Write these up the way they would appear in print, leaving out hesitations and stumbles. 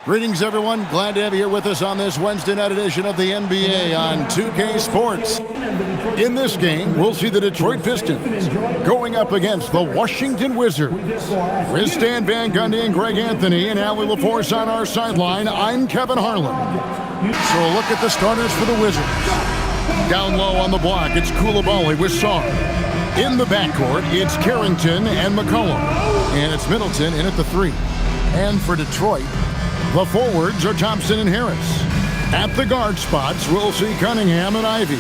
Greetings, everyone. Glad to have you here with us on this Wednesday night edition of the NBA on 2K Sports. In this game, we'll see the Detroit Pistons going up against the Washington Wizards. With Stan Van Gundy and Greg Anthony and Allie LaForce on our sideline, I'm Kevin Harlan. So a look at the starters for the Wizards. Down low on the block, it's Coulibaly with Sarr. In the backcourt, it's Carrington and McCollum. And it's Middleton in at the 3. And for Detroit, the forwards are Thompson and Harris. At the guard spots, we'll see Cunningham and Ivey.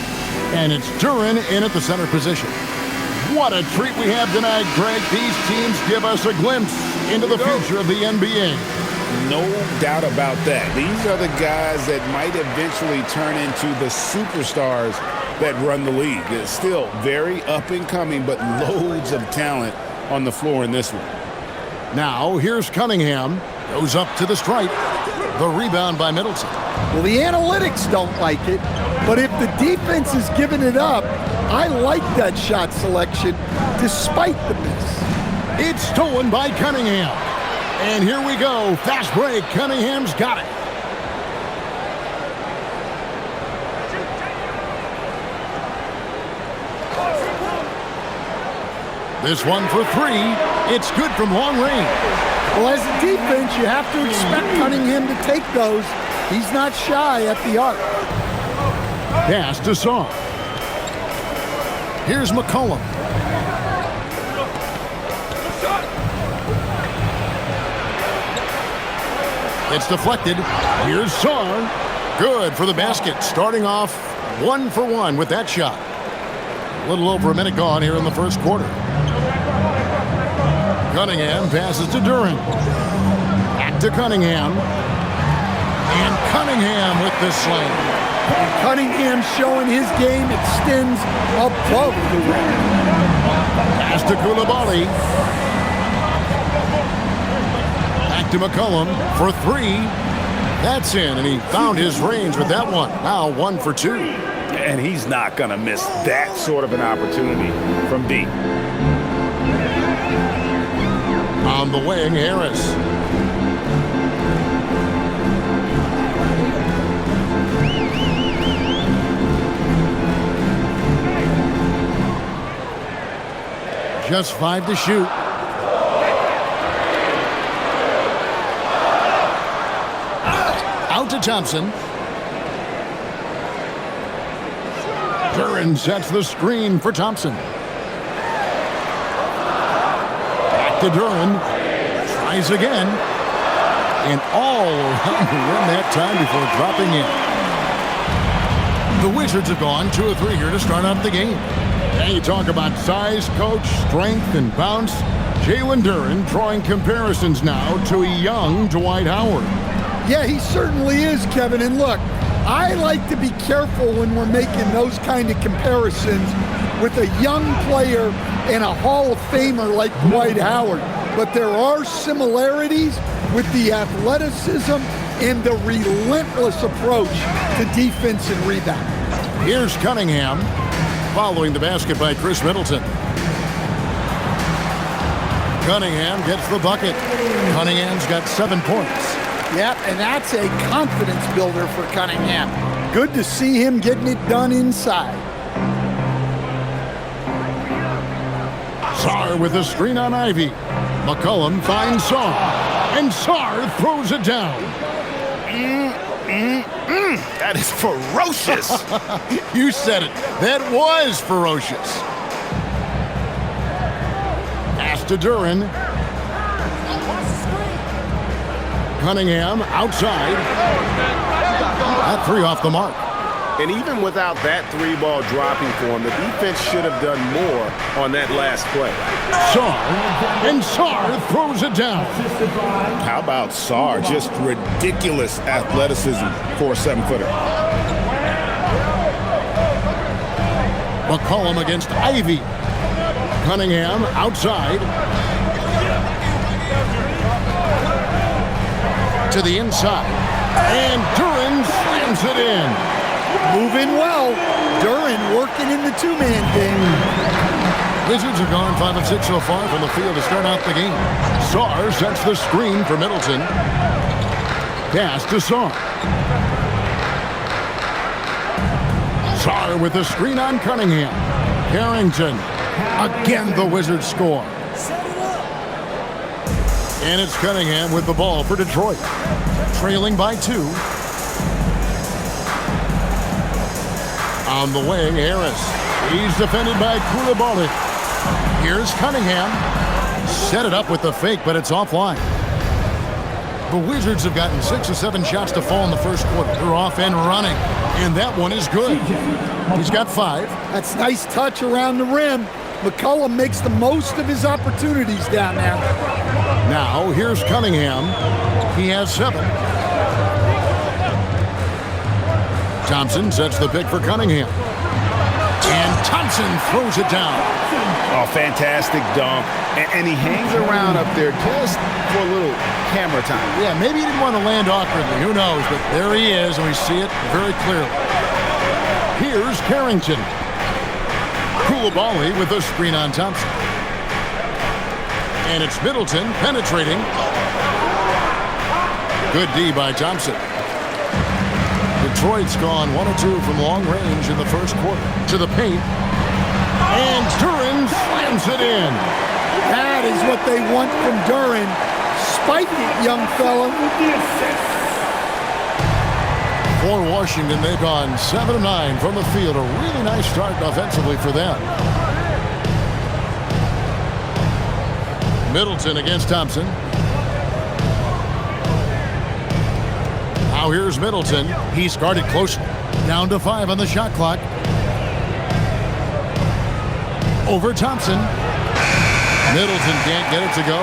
And it's Duren in at the center position. What a treat we have tonight, Greg. These teams give us a glimpse into the future of the NBA. No doubt about that. These are the guys that might eventually turn into the superstars that run the league. It's still very up and coming, but loads of talent on the floor in this one. Now, here's Cunningham. Goes up to the stripe. The rebound by Middleton. Well, the analytics don't like it, but if the defense is giving it up, I like that shot selection despite the miss. It's stolen by Cunningham. And here we go. Fast break. Cunningham's got it. This one for 3. It's good from long range. Well, as a defense, you have to expect Cunningham to take those. He's not shy at the arc. Pass to Sarr. Here's McCollum. It's deflected. Here's Sarr. Good for the basket. Starting off 1 for 1 with that shot. A little over a minute gone here in the first quarter. Cunningham passes to Duren. Back to Cunningham. And Cunningham with the slam. Cunningham showing his game extends above the rim. Pass to Coulibaly. Back to McCollum for 3. That's in, and he found his range with that one. Now 1 for 2. And he's not going to miss that sort of an opportunity from deep. On the wing, Harris. Just 5 to shoot. Out to Thompson. Duren sets the screen for Thompson. Back to Duren. Tries again. And all around the rim that time before dropping in. The Wizards have gone 2 or 3 here to start out the game. And you talk about size, coach, strength, and bounce. Jalen Duren drawing comparisons now to a young Dwight Howard. Yeah, he certainly is, Kevin. And look, I like to be careful when we're making those kind of comparisons with a young player and a Hall of Famer like Dwight Howard. But there are similarities with the athleticism and the relentless approach to defense and rebound. Here's Cunningham following the basket by Chris Middleton. Cunningham gets the bucket. Cunningham's got 7 points. Yep, and that's a confidence builder for Cunningham. Good to see him getting it done inside. Sarr with a screen on Ivey. McCollum finds Sarr, and Sarr throws it down. That is ferocious. You said it. That was ferocious. Pass to Duren. Cunningham outside. That 3 off the mark. And even without that 3-ball dropping for him, the defense should have done more on that last play. Sarr, and Sarr throws it down. How about Sarr? Just ridiculous athleticism for a 7-footer. McCollum against Ivey. Cunningham outside. To the inside. And Duren slams it in. Moving well. Duren working in the 2-man game. Wizards have gone 5 of 6 so far from the field to start out the game. Sarr sets the screen for Middleton. Pass to Sarr. Sarr with the screen on Cunningham. Harrington. Again, the Wizards score. And it's Cunningham with the ball for Detroit. Trailing by 2. On the wing, Harris. He's defended by Koulibaly. Here's Cunningham. Set it up with the fake, but it's offline. The Wizards have gotten 6 or 7 shots to fall in the first quarter. They're off and running, and that one is good. He's got 5. That's nice touch around the rim. McCollum makes the most of his opportunities down there. Now, here's Cunningham. He has 7. Thompson sets the pick for Cunningham. And Thompson throws it down. Oh, fantastic dunk. And he hangs around up there just for a little camera time. Yeah, maybe he didn't want to land awkwardly. Who knows? But there he is, and we see it very clearly. Here's Harrington. Koulibaly with the screen on Thompson. And it's Middleton penetrating. Good D by Thompson. Detroit's gone 1 of 2 from long range in the first quarter. To the paint. And Duran slams it in. That is what they want from Duran. Spike it, young fella. For Washington, they've gone 7 of 9 from the field. A really nice start offensively for them. Middleton against Thompson. Now here's Middleton. He's guarded close. Down to 5 on the shot clock. Over Thompson. Middleton can't get it to go.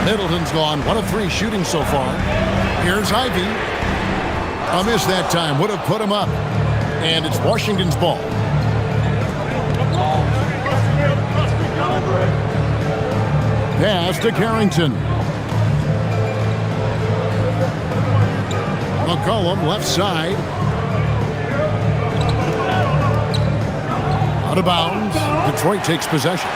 Middleton's gone 1 of 3 shooting so far. Here's Ivy. A miss that time. Would have put him up. And it's Washington's ball. Pass to Carrington. McCollum left side. Out of bounds. Detroit takes possession.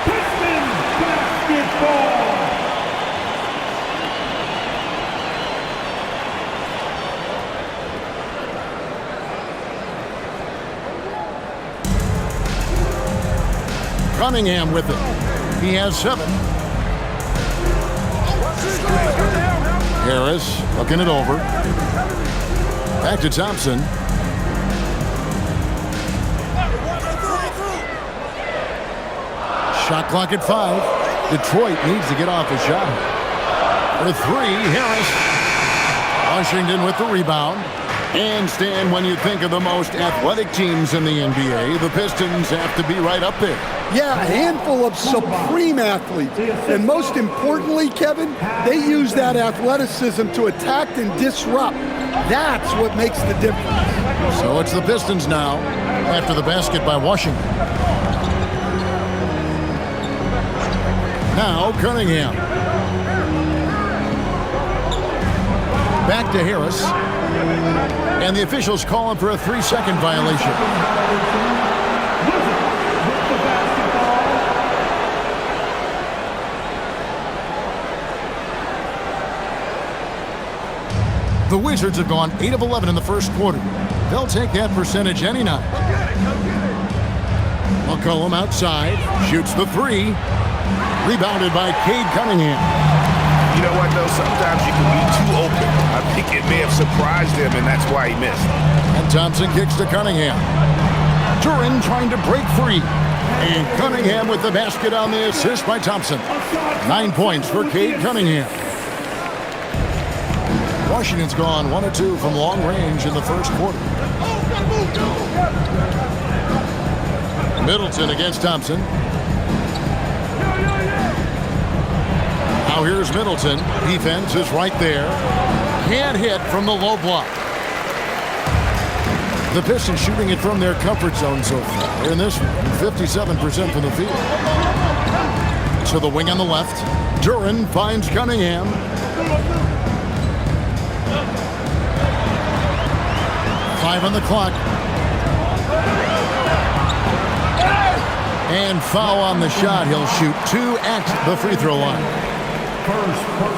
Cunningham with it. He has 7. Harris looking it over. Back to Thompson. Shot clock at 5. Detroit needs to get off a shot. For 3, Harris. Washington with the rebound. And Stan, when you think of the most athletic teams in the NBA, the Pistons have to be right up there. Yeah, a handful of supreme athletes. And most importantly, Kevin, they use that athleticism to attack and disrupt. That's what makes the difference. So it's the Pistons now after the basket by Washington. Now Cunningham. Back to Harris. And the officials call him for a 3-second violation. The Wizards have gone 8 of 11 in the first quarter. They'll take that percentage any night. McCollum outside, shoots the 3. Rebounded by Cade Cunningham. You know what, though? Sometimes you can be too open. I think it may have surprised him, and that's why he missed. And Thompson kicks to Cunningham. Duran trying to break free. And Cunningham with the basket on the assist by Thompson. 9 points for Cade Cunningham. Washington's gone 1 of 2 from long range in the first quarter. Middleton against Thompson. Now here's Middleton. Defense is right there. Can't hit from the low block. The Pistons shooting it from their comfort zone so far. In this one, 57% from the field. To the wing on the left. Duran finds Cunningham. Five on the clock. And foul on the shot. He'll shoot 2 at the free throw line.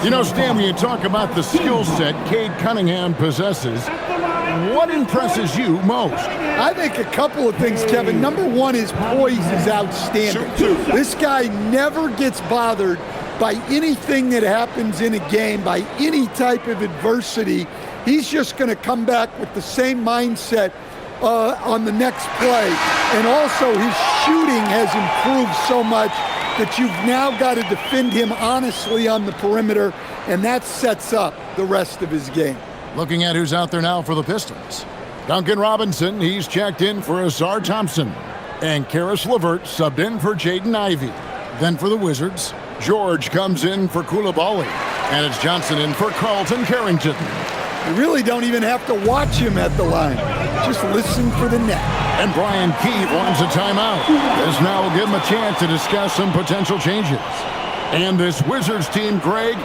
You know, Stan, when you talk about the skill set Cade Cunningham possesses, what impresses you most? I think a couple of things, Kevin. Number one, his poise is outstanding. This guy never gets bothered by anything that happens in a game, by any type of adversity. He's just going to come back with the same mindset on the next play. And also, his shooting has improved so much that you've now got to defend him honestly on the perimeter, and that sets up the rest of his game. Looking at who's out there now for the Pistons. Duncan Robinson, he's checked in for Azar Thompson. And Karis LeVert subbed in for Jaden Ivey. Then for the Wizards, George comes in for Coulibaly. And it's Johnson in for Carlton Carrington. You really don't even have to watch him at the line. Just listen for the net. And Brian Keefe wants a timeout. This now will give him a chance to discuss some potential changes. And this Wizards team, Greg,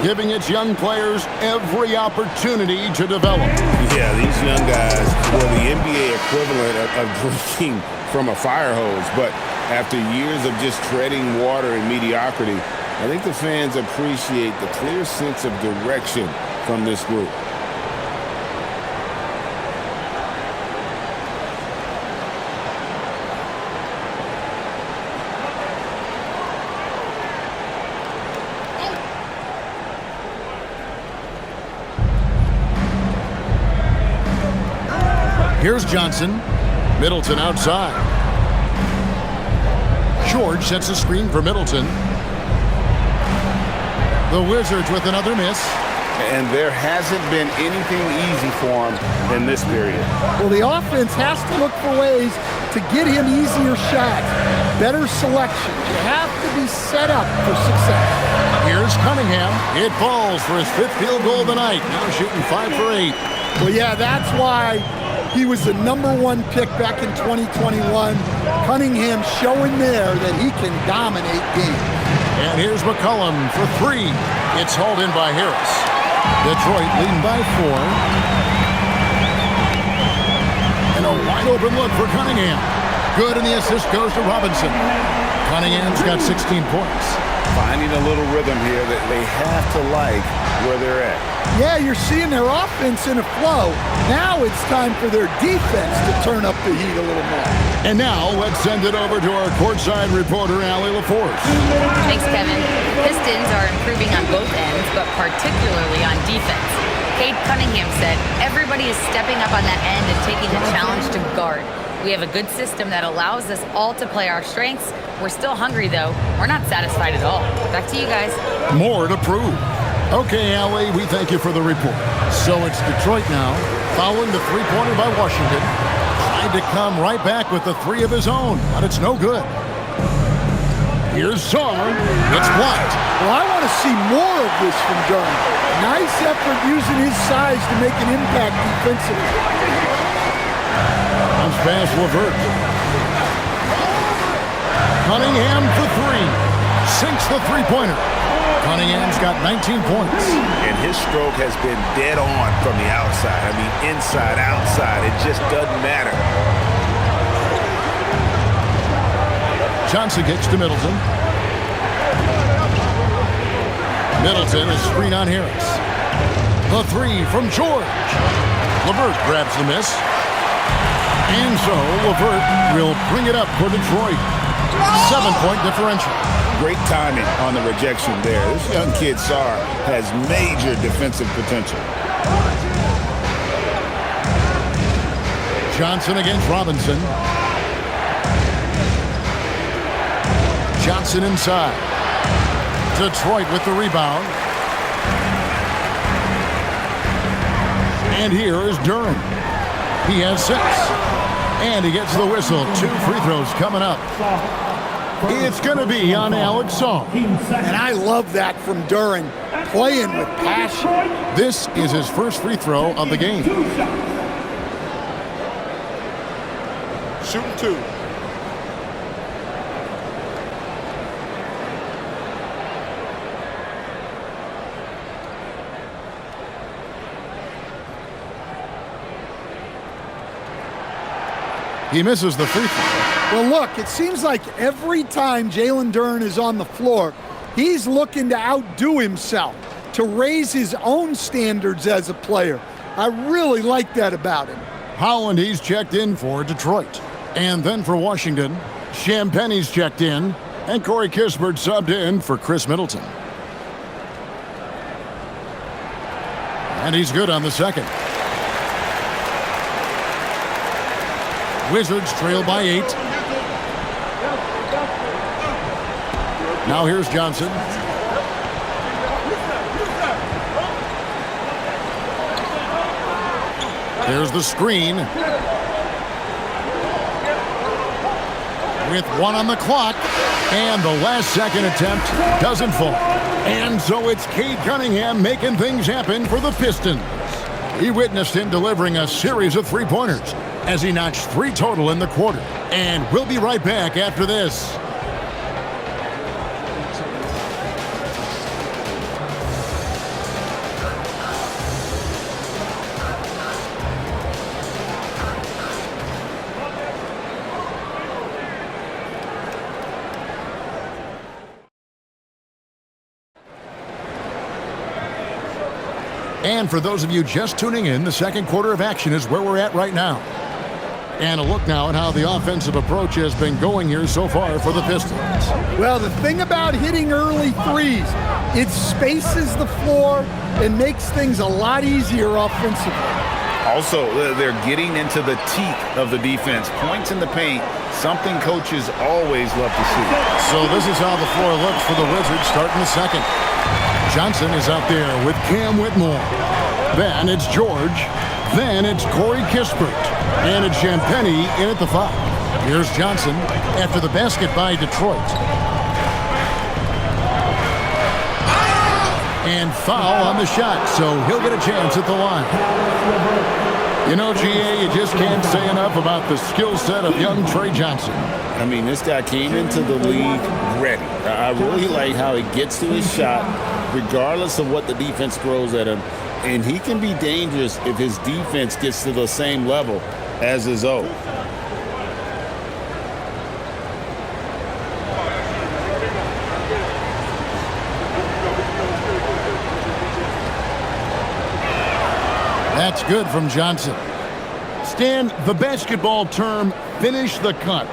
giving its young players every opportunity to develop. Yeah, these young guys were the NBA equivalent of drinking from a fire hose. But after years of just treading water and mediocrity, I think the fans appreciate the clear sense of direction from this group. Here's Johnson. Middleton outside. George sets a screen for Middleton. The Wizards with another miss. And there hasn't been anything easy for him in this period. Well, the offense has to look for ways to get him easier shots, better selection. You have to be set up for success. Here's Cunningham. It falls for his 5th field goal of the night. Now shooting 5 for 8. Well, yeah, that's why he was the #1 pick back in 2021. Cunningham showing there that he can dominate games. And here's McCollum for 3. It's hauled in by Harris. Detroit leading by 4. And a wide open look for Cunningham. Good, and the assist goes to Robinson. Cunningham's got 16 points. Finding a little rhythm here that they have to like where they're at. Yeah, you're seeing their offense in a flow. Now it's time for their defense to turn up the heat a little more. And now let's send it over to our courtside reporter, Allie LaForce. Thanks, Kevin. Pistons are improving on both ends, but particularly on defense. Cade Cunningham said, everybody is stepping up on that end and taking the challenge to guard. We have a good system that allows us all to play our strengths. We're still hungry, though. We're not satisfied at all. Back to you guys. More to prove. Okay, Allie, we thank you for the report. So it's Detroit now, following the three-pointer by Washington. Tried to come right back with the 3 of his own, but it's no good. Here's Song. It's blocked. Well, I want to see more of this from Durham. Nice effort using his size to make an impact defensively. Comes past LeVert. Cunningham for 3. Sinks the three-pointer. Cunningham's got 19 points. And his stroke has been dead on from the outside. I mean, inside, outside. It just doesn't matter. Johnson kicks to Middleton. Middleton is screen on Harris. The 3 from George. LeVert grabs the miss. And so LeVert will bring it up for Detroit. 7-point differential. Great timing on the rejection there. This young kid, Sarr, has major defensive potential. Johnson against Robinson. Johnson inside. Detroit with the rebound. And here is Durham. He has 6. And he gets the whistle. 2 free throws coming up. It's going to be on Alex Song. And I love that from Durham, playing with passion. This is his first free throw of the game. Shooting 2. He misses the free throw. Well, look, it seems like every time Jalen Duren is on the floor, He's looking to outdo himself, to raise his own standards as a player. I really like that about him. Holland, he's checked in for Detroit. And then for Washington, Champagne's checked in, and Corey Kispert subbed in for Chris Middleton. And he's good on the second. Wizards trail by 8. Now here's Johnson. There's the screen. With 1 on the clock, and the last second attempt doesn't fall. And so it's Cade Cunningham making things happen for the Pistons. He witnessed him delivering a series of three-pointers as he notched 3 total in the quarter. And we'll be right back after this. And for those of you just tuning in, the second quarter of action is where we're at right now. And a look now at how the offensive approach has been going here so far for the Pistons. Well, the thing about hitting early threes, it spaces the floor and makes things a lot easier offensively. Also, they're getting into the teeth of the defense. Points in the paint, something coaches always love to see. So this is how the floor looks for the Wizards starting the second. Johnson is out there with Cam Whitmore. Then it's George. Then it's Corey Kispert. And it's Champagne in at the 5. Here's Johnson after the basket by Detroit. And foul on the shot, so he'll get a chance at the line. You know, GA, you just can't say enough about the skill set of young Trey Johnson. I mean, this guy came into the league ready. I really like how he gets to his shot, regardless of what the defense throws at him. And he can be dangerous if his defense gets to the same level as his own. That's good from Johnson. Stan, the basketball term, finish the cut.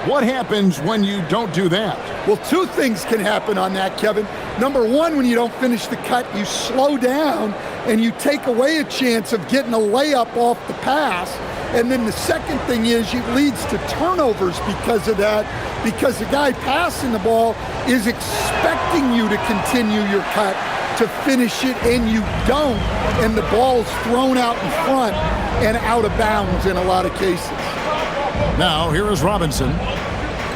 What happens when you don't do that? Well, 2 things can happen on that, Kevin. Number 1, when you don't finish the cut, you slow down and you take away a chance of getting a layup off the pass. And then the second thing is it leads to turnovers because of that, because the guy passing the ball is expecting you to continue your cut to finish it, and you don't, and the ball's thrown out in front and out of bounds in a lot of cases. Now, here is Robinson.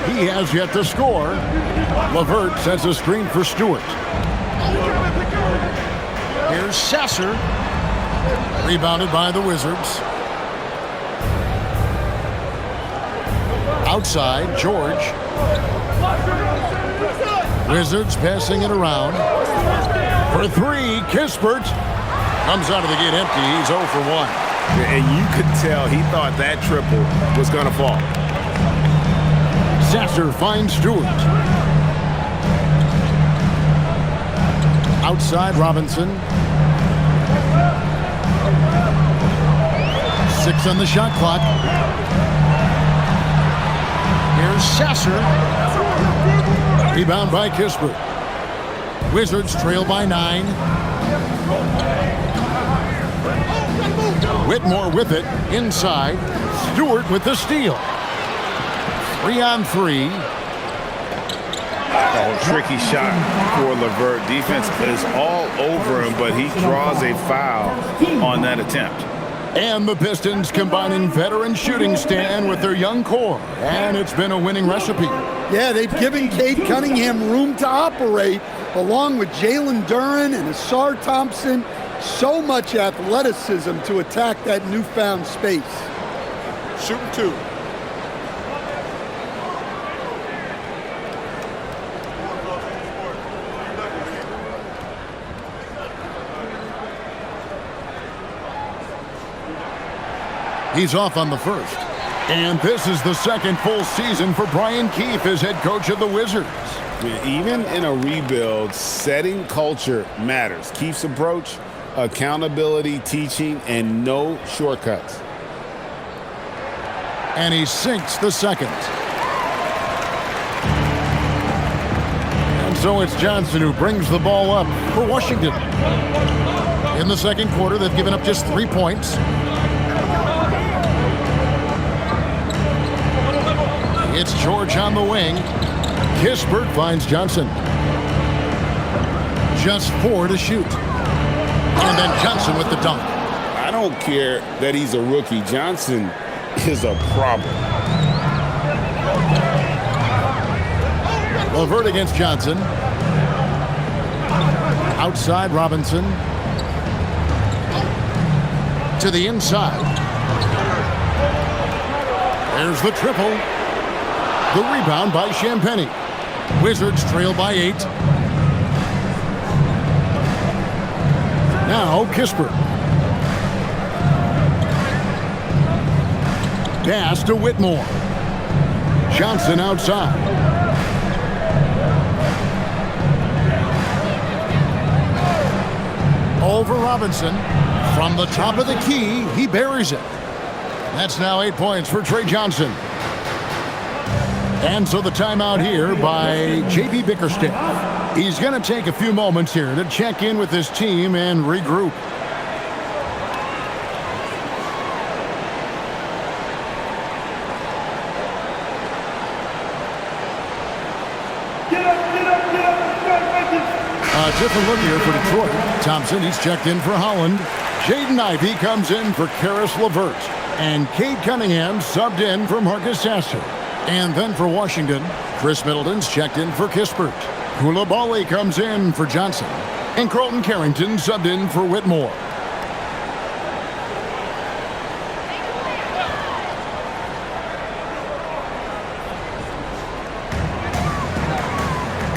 He has yet to score. LeVert sets a screen for Stewart. Here's Sasser. Rebounded by the Wizards. Outside, George. Wizards passing it around. For 3, Kispert comes out of the gate empty. He's 0 for 1. And you could tell he thought that triple was going to fall. Sasser finds Stewart. Outside, Robinson. 6 on the shot clock. Here's Sasser. Rebound by Kispert. Wizards trail by 9. Whitmore with it inside. Stewart with the steal. 3 on 3. Oh, tricky shot for LeVert. Defense is all over him, but he draws a foul on that attempt. And the Pistons combining veteran shooting Stan with their young core. And it's been a winning recipe. Yeah, they've given Cade Cunningham room to operate, along with Jalen Duren and Asar Thompson. So much athleticism to attack that newfound space. Shooting 2. He's off on the first. And this is the second full season for Brian Keefe as head coach of the Wizards. Even in a rebuild, setting culture matters. Keith's approach, accountability, teaching, and no shortcuts. And he sinks the second. And so it's Johnson who brings the ball up for Washington. In the second quarter, they've given up just 3 points. It's George on the wing. Kispert finds Johnson. Just 4 to shoot. And then Johnson with the dunk. I don't care that he's a rookie. Johnson is a problem. LeVert against Johnson. Outside Robinson. To the inside. There's the triple. The rebound by Champagnie. Wizards trail by 8. Now Kispert. Pass to Whitmore. Johnson outside. Over Robinson. From the top of the key, he buries it. That's now 8 points for Trey Johnson. And so the timeout here by J.B. Bickerstaff. He's going to take a few moments here to check in with his team and regroup. A different look here for Detroit. Thompson, he's checked in for Holland. Jaden Ivey comes in for Karis LeVert. And Cade Cunningham subbed in for Marcus Sasser. And then for Washington, Chris Middleton's checked in for Kispert. Coulibaly comes in for Johnson. And Carlton Carrington subbed in for Whitmore.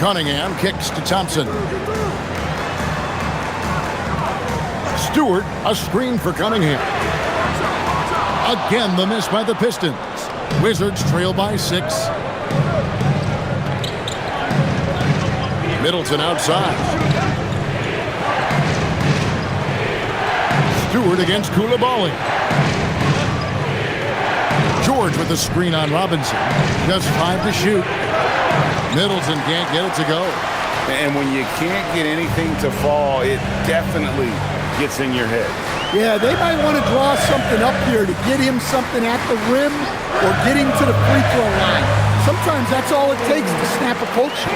Cunningham kicks to Thompson. Stewart, a screen for Cunningham. Again, the miss by the Pistons. Wizards trail by 6. Middleton outside. Stewart against Coulibaly. George with the screen on Robinson. Just 5 to shoot. Middleton can't get it to go. And when you can't get anything to fall, it definitely gets in your head. Yeah, they might want to draw something up here to get him something at the rim or get him to the free throw line. Sometimes that's all it takes to snap a culture.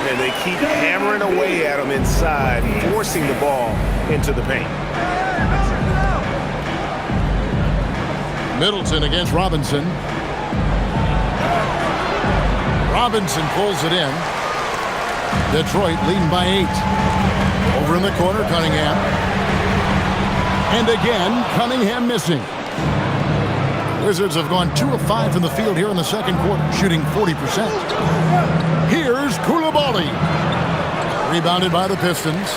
And they keep hammering away at him inside, forcing the ball into the paint. Middleton against Robinson. Robinson pulls it in. Detroit leading by 8. Over in the corner, Cunningham. And again, Cunningham missing. Wizards have gone 2 of 5 from the field here in the second quarter, shooting 40%. Here's Coulibaly. Rebounded by the Pistons.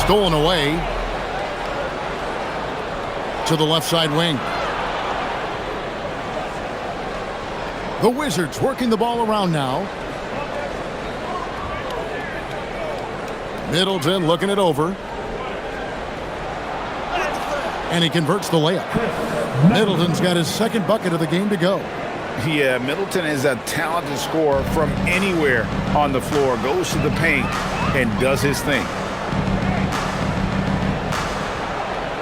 Stolen away to the left side wing. The Wizards working the ball around now. Middleton looking it over. And he converts the layup. Middleton's got his second bucket of the game to go. Yeah, Middleton is a talented scorer from anywhere on the floor. Goes to the paint and does his thing.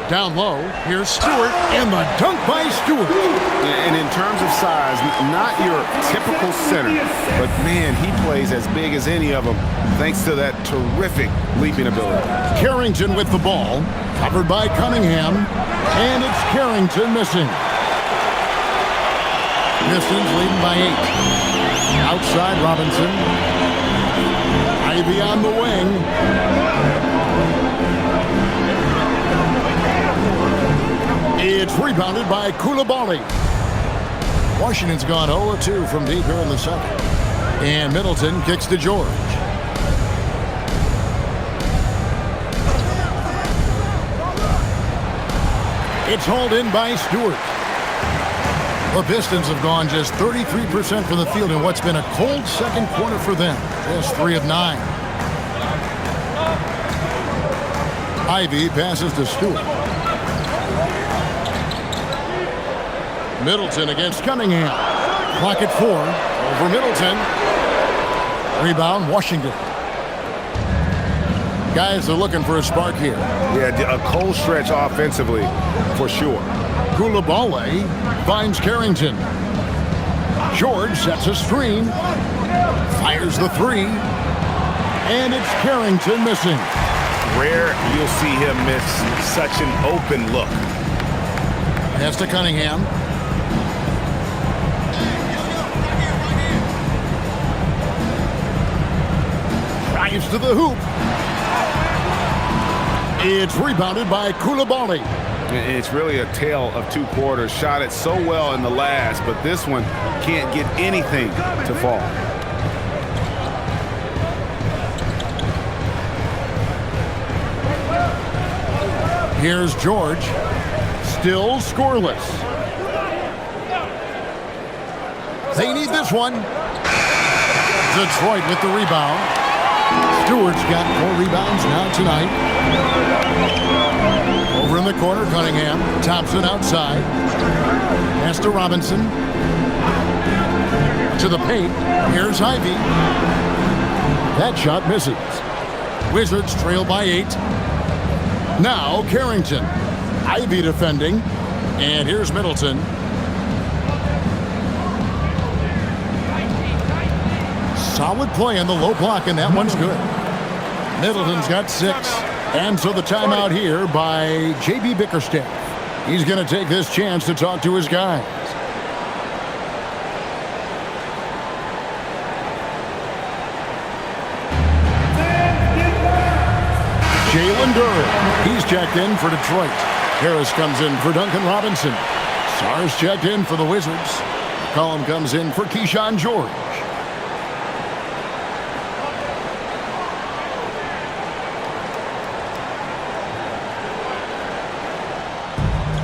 Down low, here's Stewart, and the dunk by Stewart. And in terms of size, not your typical center, but man, he plays as big as any of them thanks to that terrific leaping ability. Carrington with the ball, covered by Cunningham, and it's Carrington missing. Pistons leading by 8. Outside Robinson. Ivey on the wing. It's rebounded by Coulibaly. Washington's gone 0-2 from deep here in the second. And Middleton kicks to George. It's hauled in by Stewart. The Pistons have gone just 33% from the field in what's been a cold second quarter for them. Just 3 of 9. Ivy passes to Stewart. Middleton against Cunningham. Clock at 4. Over Middleton. Rebound, Washington. Guys are looking for a spark here. Yeah, a cold stretch offensively, for sure. Koulibaly finds Carrington. George sets a screen. Fires the 3. And it's Carrington missing. Rare you'll see him miss such an open look. Pass to Cunningham. Drives to the hoop. It's rebounded by Koulibaly. It's really a tale of 2 quarters. Shot it so well in the last, but this one can't get anything to fall. Here's George. Still scoreless. They need this one. Detroit with the rebound. Stewart's got 4 rebounds now tonight. Over in the corner, Cunningham. Thompson outside. Pass to Robinson. To the paint. Here's Ivy. That shot misses. Wizards trail by 8. Now Carrington. Ivy defending. And here's Middleton. Solid play on the low block, and that one's good. Middleton's got 6. And so the timeout here by J.B. Bickerstaff. He's going to take this chance to talk to his guys. Jalen Duren. He's checked in for Detroit. Harris comes in for Duncan Robinson. Sar's checked in for the Wizards. McCollum comes in for Keyshawn George.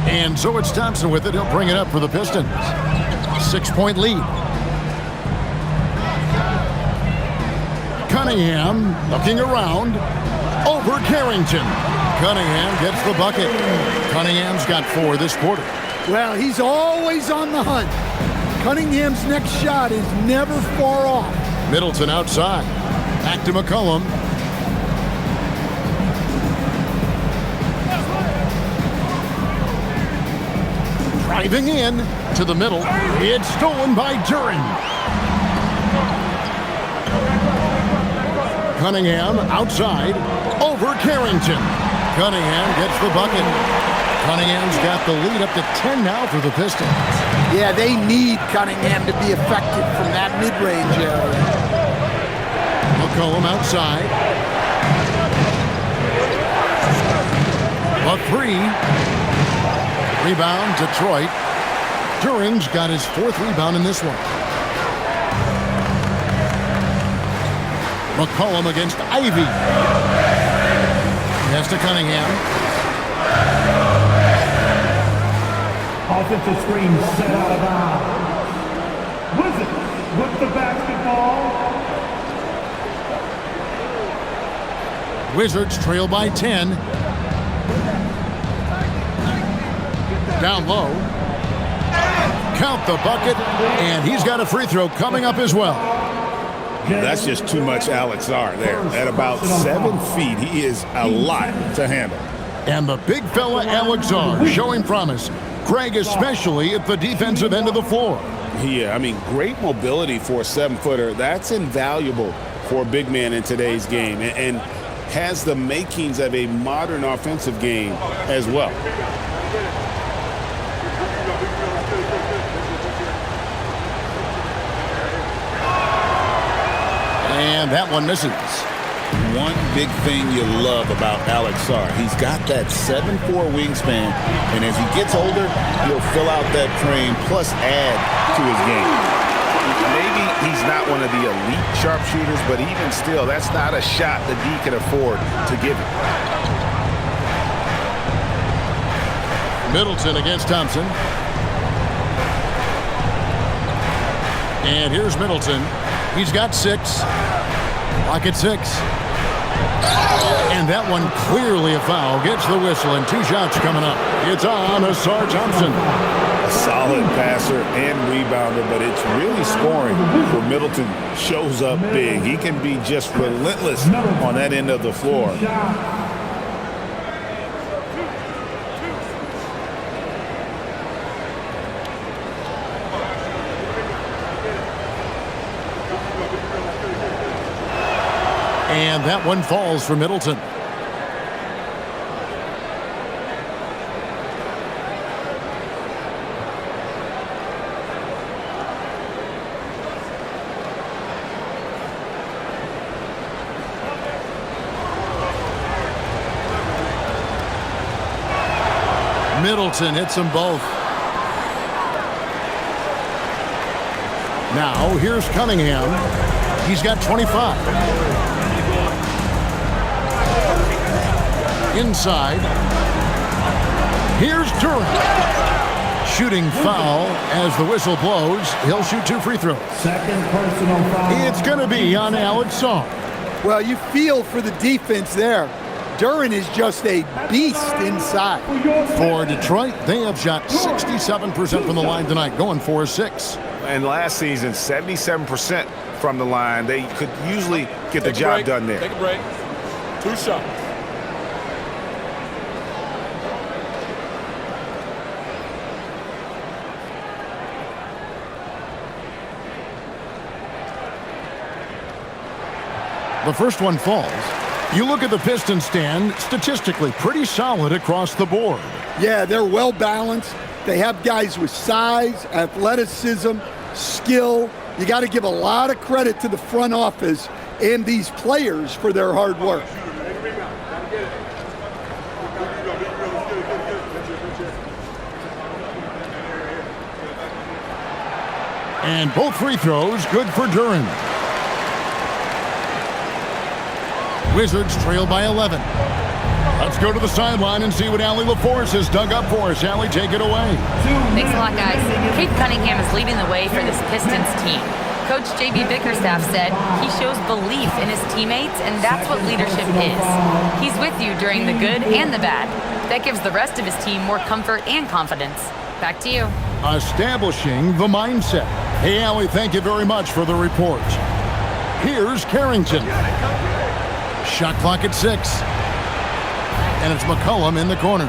And so it's Thompson with it. He'll bring it up for the Pistons. 6-point lead. Cunningham looking around. Over Carrington. Cunningham gets the bucket. Cunningham's got 4 this quarter. Well, he's always on the hunt. Cunningham's next shot is never far off. Middleton outside. Back to McCollum. Driving in to the middle. It's stolen by Duren. Cunningham outside. Over Carrington. Cunningham gets the bucket. Cunningham's got the lead up to 10 now for the Pistons. Yeah, they need Cunningham to be effective from that mid-range area. McCollum outside. A 3. Rebound, Detroit. Duren's got his 4th rebound in this one. McCollum against Ivy. Pass to Cunningham. Offensive screen set out of bounds. Wizards with the basketball. Wizards trail by 10. Down low. Count the bucket, and he's got a free throw coming up as well. That's just too much Alex Sarr there. At about 7 feet, he is a lot to handle. And the big fella Alex Sarr showing promise. Craig especially at the defensive end of the floor. Yeah, I mean, great mobility for a 7-footer. That's invaluable for a big man in today's game, and has the makings of a modern offensive game as well. And that one misses. One big thing you love about Alex Sarr, he's got that 7'4" wingspan, and as he gets older, he'll fill out that frame plus add to his game. Maybe he's not one of the elite sharpshooters, but even still, that's not a shot that he can afford to give him. Middleton against Thompson. And here's Middleton. He's got 6. Lock at 6. And that one clearly a foul. Gets the whistle, and 2 shots coming up. It's on Asar Thompson. A solid passer and rebounder, but it's really scoring where Middleton shows up big. He can be just relentless on that end of the floor. And that one falls for Middleton. Middleton hits them both. Now here's Cunningham. He's got 25. Inside. Here's Durant. Shooting foul as the whistle blows. He'll shoot 2 free throws. Second personal foul. It's going to be on Alex Saar. Well, you feel for the defense there. Durant is just a beast inside. For Detroit, they have shot 67% from the line tonight, going 4-6. And last season, 77% from the line. They could usually get the job done there. Take a break. 2 shots. The first one falls. You look at the Pistons stand, statistically pretty solid across the board. Yeah, they're well balanced. They have guys with size, athleticism, skill. You got to give a lot of credit to the front office and these players for their hard work. And both free throws good for Durant. Wizards trail by 11. Let's go to the sideline and see what Allie LaForce has dug up for us. Allie, take it away. Thanks a lot, guys. Kate Cunningham is leading the way for this Pistons team. Coach J.B. Bickerstaff said he shows belief in his teammates, and that's what leadership is. He's with you during the good and the bad. That gives the rest of his team more comfort and confidence. Back to you. Establishing the mindset. Hey, Allie, thank you very much for the report. Here's Carrington. Shot clock at 6. And it's McCollum in the corner.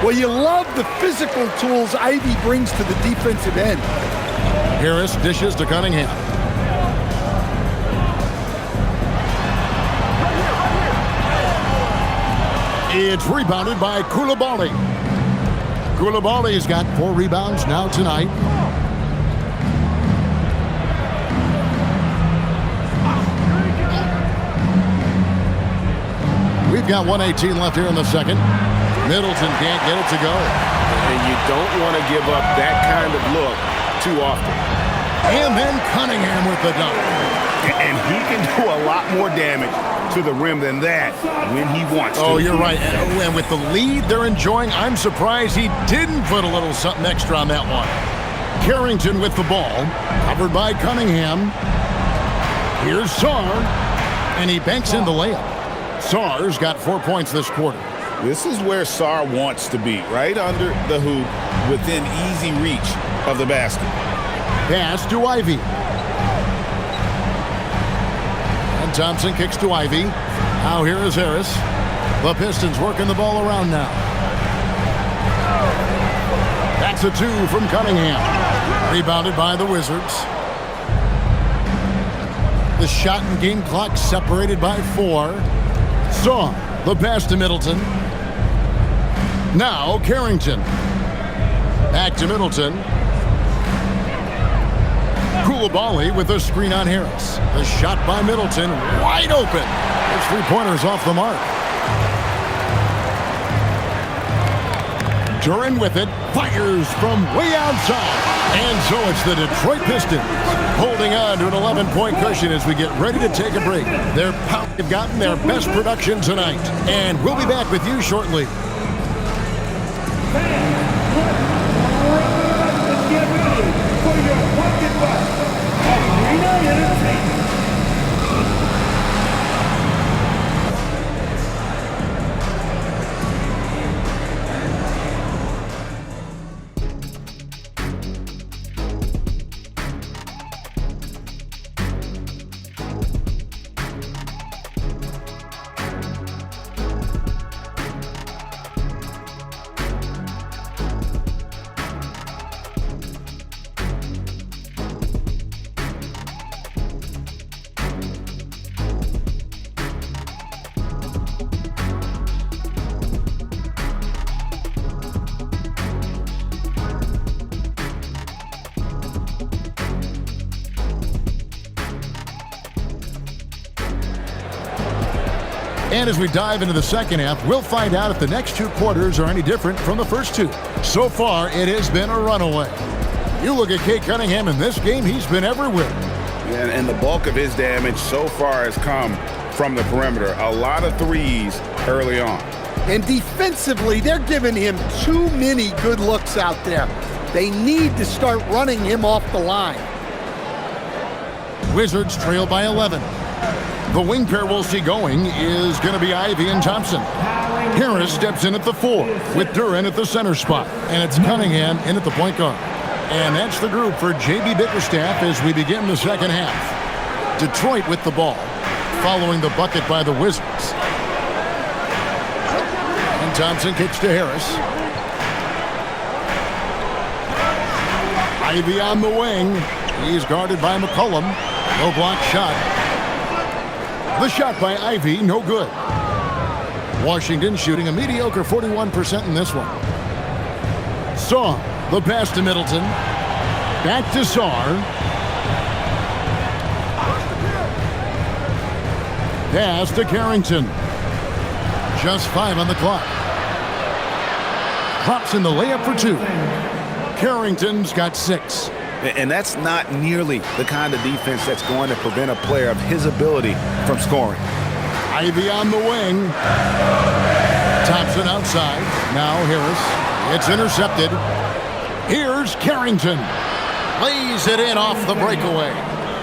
Well, you love the physical tools Ivy brings to the defensive end. Harris dishes to Cunningham. It's rebounded by Koulibaly. Koulibaly's got 4 rebounds now tonight. We've got 1:18 left here in the second. Middleton can't get it to go. And you don't want to give up that kind of look too often. And then Cunningham with the dunk. And he can do a lot more damage to the rim than that when he wants to. Oh, you're right. And with the lead they're enjoying, I'm surprised he didn't put a little something extra on that one. Carrington with the ball, covered by Cunningham. Here's Saar, and he banks in the layup. Saar's got 4 points this quarter. This is where Saar wants to be, right under the hoop, within easy reach of the basket. Pass to Ivy. And Thompson kicks to Ivy. Now here is Harris. The Pistons working the ball around now. That's a 2 from Cunningham. Rebounded by the Wizards. The shot and game clock separated by 4. Saar, the pass to Middleton. Now Carrington. Back to Middleton. Koulibaly with a screen on Harris. The shot by Middleton, wide open. His 3-pointers off the mark. Durant with it, fires from way outside. And so it's the Detroit Pistons holding on to an 11-point cushion as we get ready to take a break. They've gotten their best production tonight. And we'll be back with you shortly. Arena Entertainment. And as we dive into the second half, we'll find out if the next two quarters are any different from the first two. So far, it has been a runaway. You look at Cade Cunningham in this game, he's been everywhere. And the bulk of his damage so far has come from the perimeter. A lot of threes early on. And defensively, they're giving him too many good looks out there. They need to start running him off the line. Wizards trail by 11. The wing pair we'll see going is going to be Ivy and Thompson. Harris steps in at the 4 with Duren at the center spot. And it's Cunningham in at the point guard. And that's the group for J.B. Bickerstaff as we begin the second half. Detroit with the ball, following the bucket by the Wizards. And Thompson kicks to Harris. Ivy on the wing. He's guarded by McCollum. No block shot. The shot by Ivy, no good. Washington shooting a mediocre 41% in this one. Saw the pass to Middleton. Back to Sarr. Pass to Carrington. Just 5 on the clock. Drops in the layup for 2. Carrington's got 6. And that's not nearly the kind of defense that's going to prevent a player of his ability from scoring. Ivy on the wing. Thompson outside. Now Harris. It's intercepted. Here's Carrington. Lays it in off the breakaway.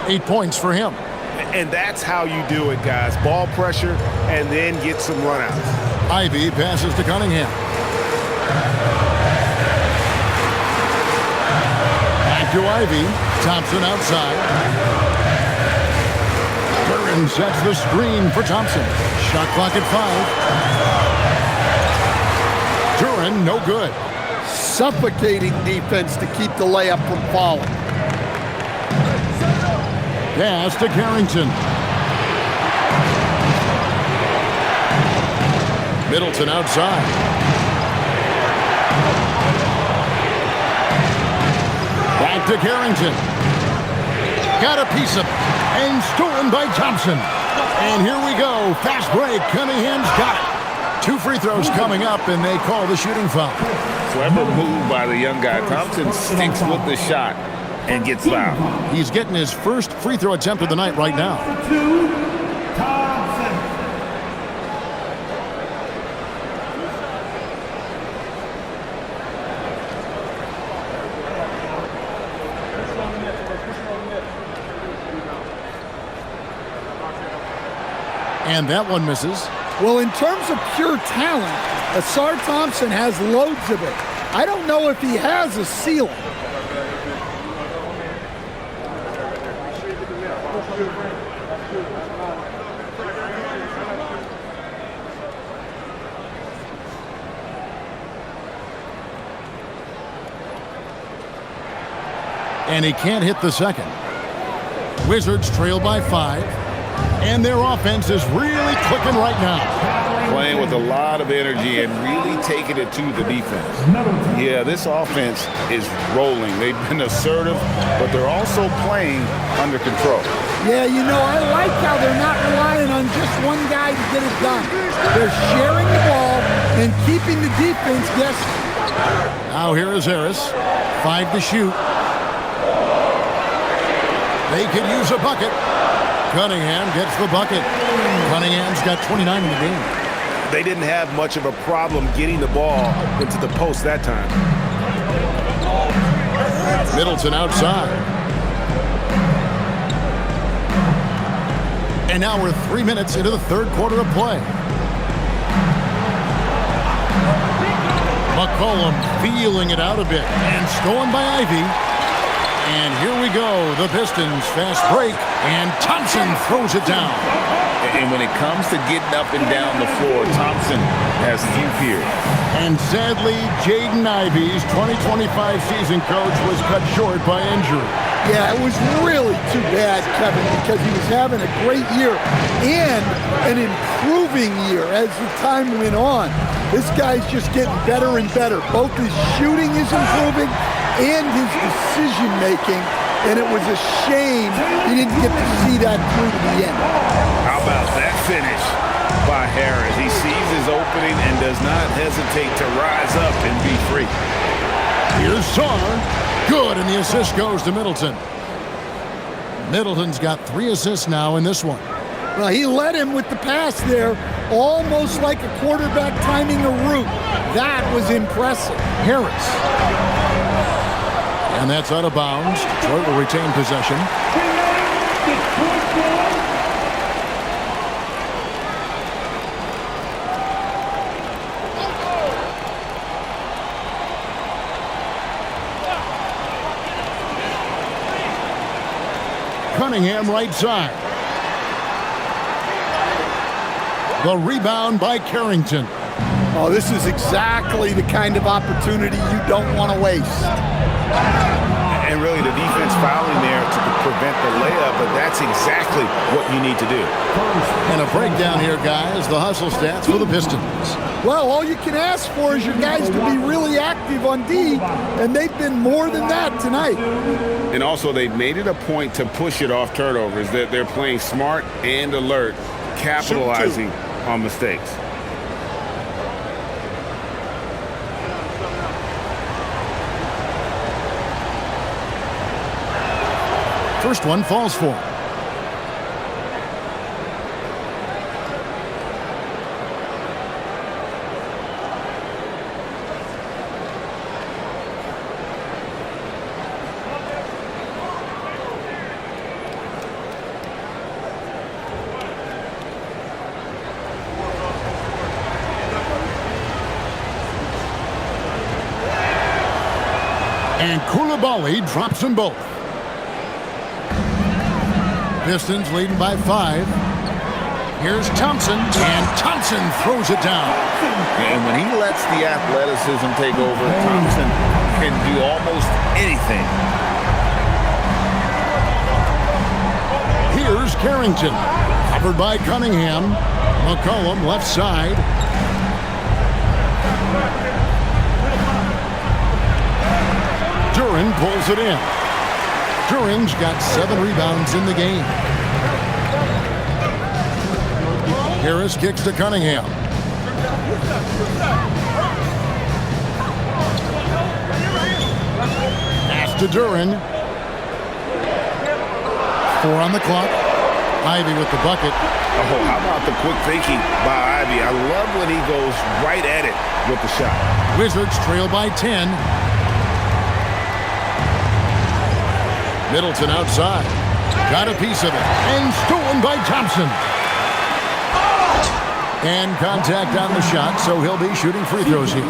8 points for him. And that's how you do it, guys. Ball pressure and then get some runouts. Ivy passes to Cunningham. Back to Ivy. Thompson outside. Duren sets the screen for Thompson. Shot clock at 5. Duren, no good. Suffocating defense to keep the layup from falling. Pass to Carrington. Middleton outside. Back to Carrington. Got a piece of it. And stolen by Thompson. And here we go. Fast break. Cunningham's got it. 2 free throws coming up, and they call the shooting foul. Clever move by the young guy. Thompson sticks with the shot and gets fouled. He's getting his first free throw attempt of the night right now. 2, Thompson. And that one misses. Well, in terms of pure talent, Ausar Thompson has loads of it. I don't know if he has a ceiling. And he can't hit the second. Wizards trail by 5. And their offense is really clicking right now. Playing with a lot of energy and really taking it to the defense. Yeah, this offense is rolling. They've been assertive, but they're also playing under control. Yeah, you know, I like how they're not relying on just one guy to get it done. They're sharing the ball and keeping the defense guessing. Now here is Harris. 5 to shoot. They could use a bucket. Cunningham gets the bucket. Cunningham's got 29 in the game. They didn't have much of a problem getting the ball into the post that time. Middleton outside. And now we're 3 minutes into the third quarter of play. McCollum feeling it out a bit and stolen by Ivy. And here we go. The Pistons fast break, and Thompson throws it down. And when it comes to getting up and down the floor, Thompson has few peers. And sadly, Jaden Ivey's 2025 season coach was cut short by injury. Yeah, it was really too bad, Kevin, because he was having a great year and an improving year as the time went on. This guy's just getting better and better. Both his shooting is improving and his decision-making, and it was a shame he didn't get to see that through to the end. How about that finish by Harris? He sees his opening and does not hesitate to rise up and be free. Here's Saar. Good, and the assist goes to Middleton. Middleton's got 3 assists now in this one. Well, he led him with the pass there, almost like a quarterback timing a route. That was impressive. Harris. And that's out of bounds. Detroit will retain possession. Cunningham right side. The rebound by Carrington. Oh, this is exactly the kind of opportunity you don't want to waste. And really the defense fouling there to prevent the layup, but that's exactly what you need to do. And a breakdown here, guys. The hustle stats for the Pistons. Well, all you can ask for is your guys to be really active on D, and they've been more than that tonight. And also they've made it a point to push it off turnovers, that they're playing smart and alert, capitalizing on mistakes. First one falls for him. And Coulibaly drops them both. Pistons leading by 5. Here's Thompson, and Thompson throws it down. And when he lets the athleticism take over, Thompson can do almost anything. Here's Carrington, covered by Cunningham. McCollum left side. Duren pulls it in. Duren's got 7 rebounds in the game. Harris kicks to Cunningham. Pass to Duren. 4 on the clock. Ivy with the bucket. Oh, how about the quick thinking by Ivy? I love when he goes right at it with the shot. Wizards trail by 10. Middleton outside. Got a piece of it. And stolen by Thompson. And contact on the shot, so he'll be shooting free throws here.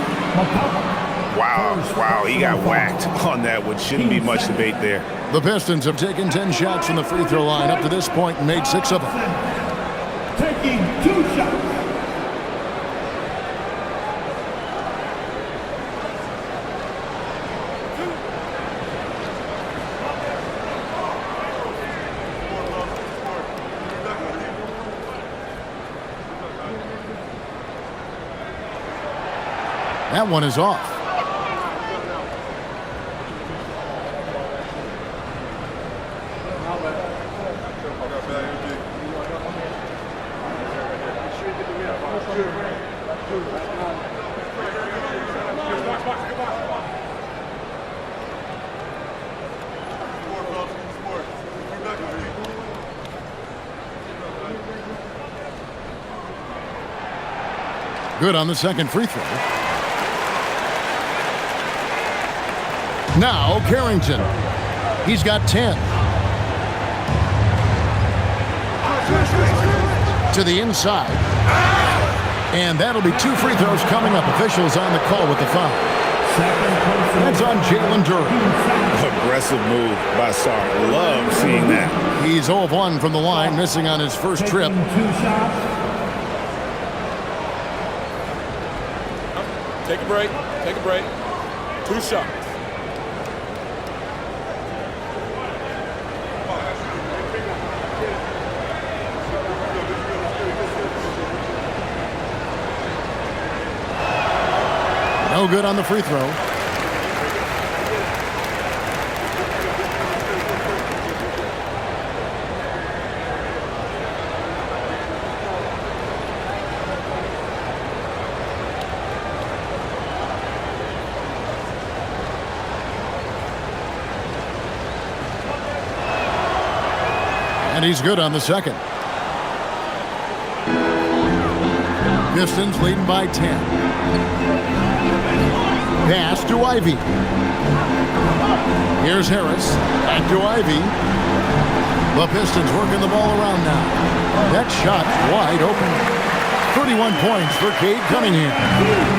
Wow, he got whacked on that one. Shouldn't be much debate there. The Pistons have taken 10 shots from the free throw line up to this point and made 6 of them. Taking 2 shots. That one is off. Good on the second free throw. Now Carrington. He's got 10. To the inside. And that'll be 2 free throws coming up. Officials on the call with the foul. That's on Jalen Duren. Aggressive move by Sarr. Love seeing that. He's 0 of 1 from the line, missing on his first trip. 2 shots. Take a break. Take a break. 2 shots. No good on the free throw. And he's good on the second. Pistons leading by 10. Pass to Ivy. Here's Harris. Back to Ivy. The Pistons working the ball around now. That shot wide open. 31 points for Cade Cunningham.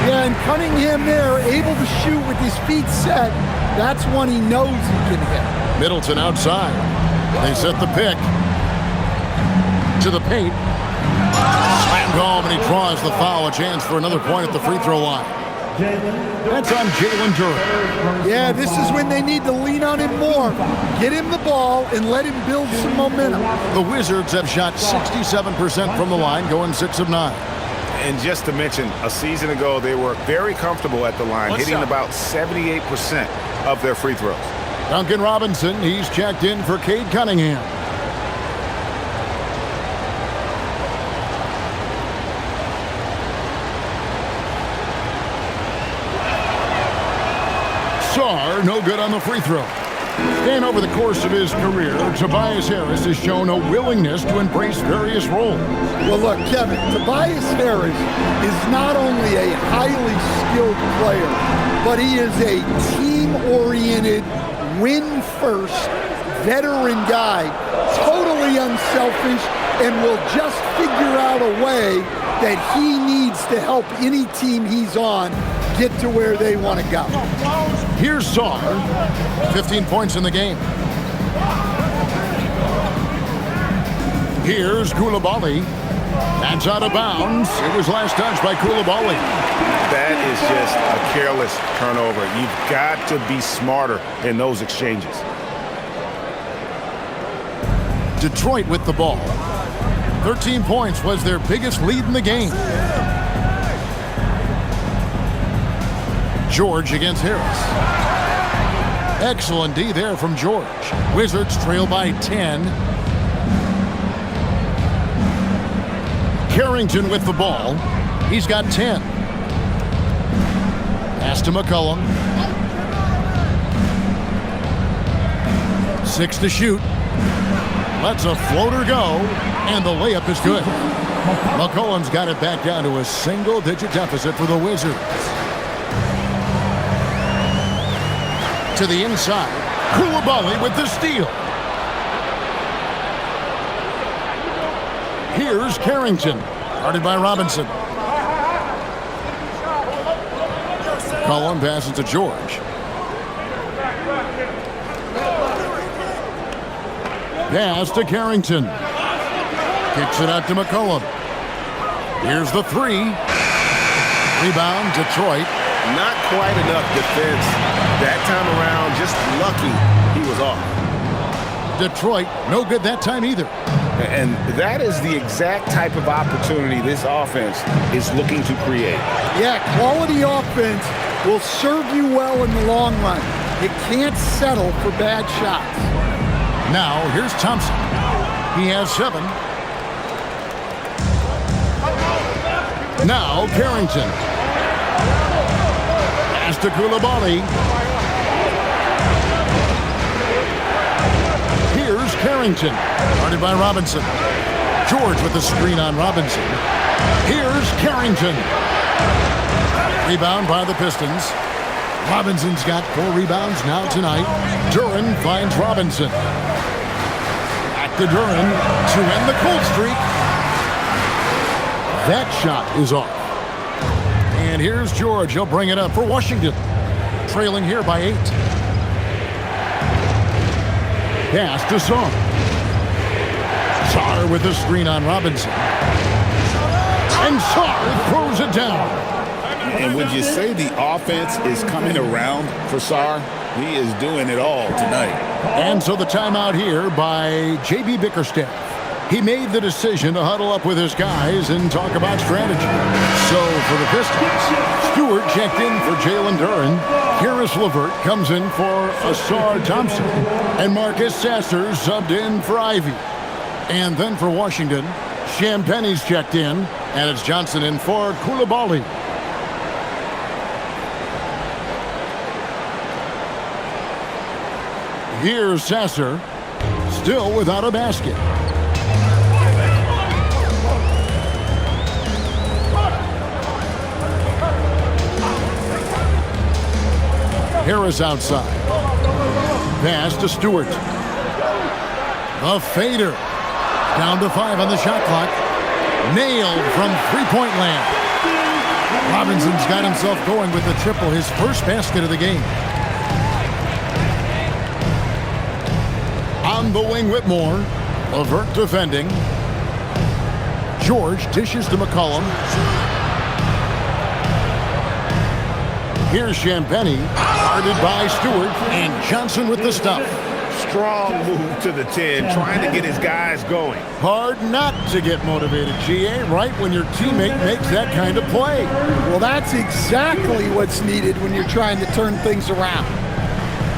Yeah, and Cunningham there, able to shoot with his feet set. That's one he knows he can hit. Middleton outside. They set the pick. To the paint. Slammed home, and he draws the foul. A chance for another point at the free throw line. That's on Jalen Duren. Yeah, this is when they need to lean on him more. Get him the ball and let him build some momentum. The Wizards have shot 67% from the line, going 6 of 9. And just to mention, a season ago, they were very comfortable at the line, hitting about 78% of their free throws. Duncan Robinson, he's checked in for Cade Cunningham. Sarr, no good on the free throw. And over the course of his career, Tobias Harris has shown a willingness to embrace various roles. Well, look, Kevin, Tobias Harris is not only a highly skilled player, but he is a team-oriented, win-first, veteran guy, totally unselfish, and will just figure out a way that he needs to help any team he's on get to where they want to go. Here's Sarr, 15 points in the game. Here's Koulibaly. That's out of bounds. It was last touched by Koulibaly. That is just a careless turnover. You've got to be smarter in those exchanges. Detroit with the ball. 13 points was their biggest lead in the game. George against Harris. Excellent D there from George. Wizards trail by 10. Carrington with the ball. He's got 10. Pass to McCollum. 6 to shoot. Lets a floater go, and the layup is good. McCollum's got it back down to a single-digit deficit for the Wizards. To the inside. Koulibaly with the steal. Here's Carrington. Guarded by Robinson. Cullen passes to George. Pass to Carrington. Kicks it out to McCollum. Here's the 3. Rebound, Detroit. Not quite enough defense that time around. Just lucky he was off. Detroit, no good that time either. And that is the exact type of opportunity this offense is looking to create. Yeah, quality offense will serve you well in the long run. You can't settle for bad shots. Now, here's Thompson. He has 7. Now, Carrington. Pass to Koulibaly. Here's Carrington. Guarded by Robinson. George with the screen on Robinson. Here's Carrington. Rebound by the Pistons. Robinson's got 4 rebounds now tonight. Duren finds Robinson. Back to Duran to end the cold streak. That shot is off. And here's George. He'll bring it up for Washington. Trailing here by 8. Pass to Sarr. Sarr with the screen on Robinson. And Sarr throws it down. And would you say the offense is coming around for Sarr? He is doing it all tonight. And so the timeout here by J.B. Bickerstaff. He made the decision to huddle up with his guys and talk about strategy. So for the Pistons, Stewart checked in for Jalen Duren. Harris LeVert comes in for Asar Thompson. And Marcus Sasser subbed in for Ivy. And then for Washington, Champagne's checked in. And it's Johnson in for Coulibaly. Here's Sasser, still without a basket. Harris outside. Pass to Stewart. The fader. Down to 5 on the shot clock. Nailed from three-point land. Robinson's got himself going with the triple, his first basket of the game. On the wing, Whitmore. LeVert defending. George dishes to McCollum. Here's Champagnie, guarded by Stewart, and Johnson with the stuff. Strong move to the 10, trying to get his guys going. Hard not to get motivated, GA, right when your teammate makes that kind of play. Well, that's exactly what's needed when you're trying to turn things around.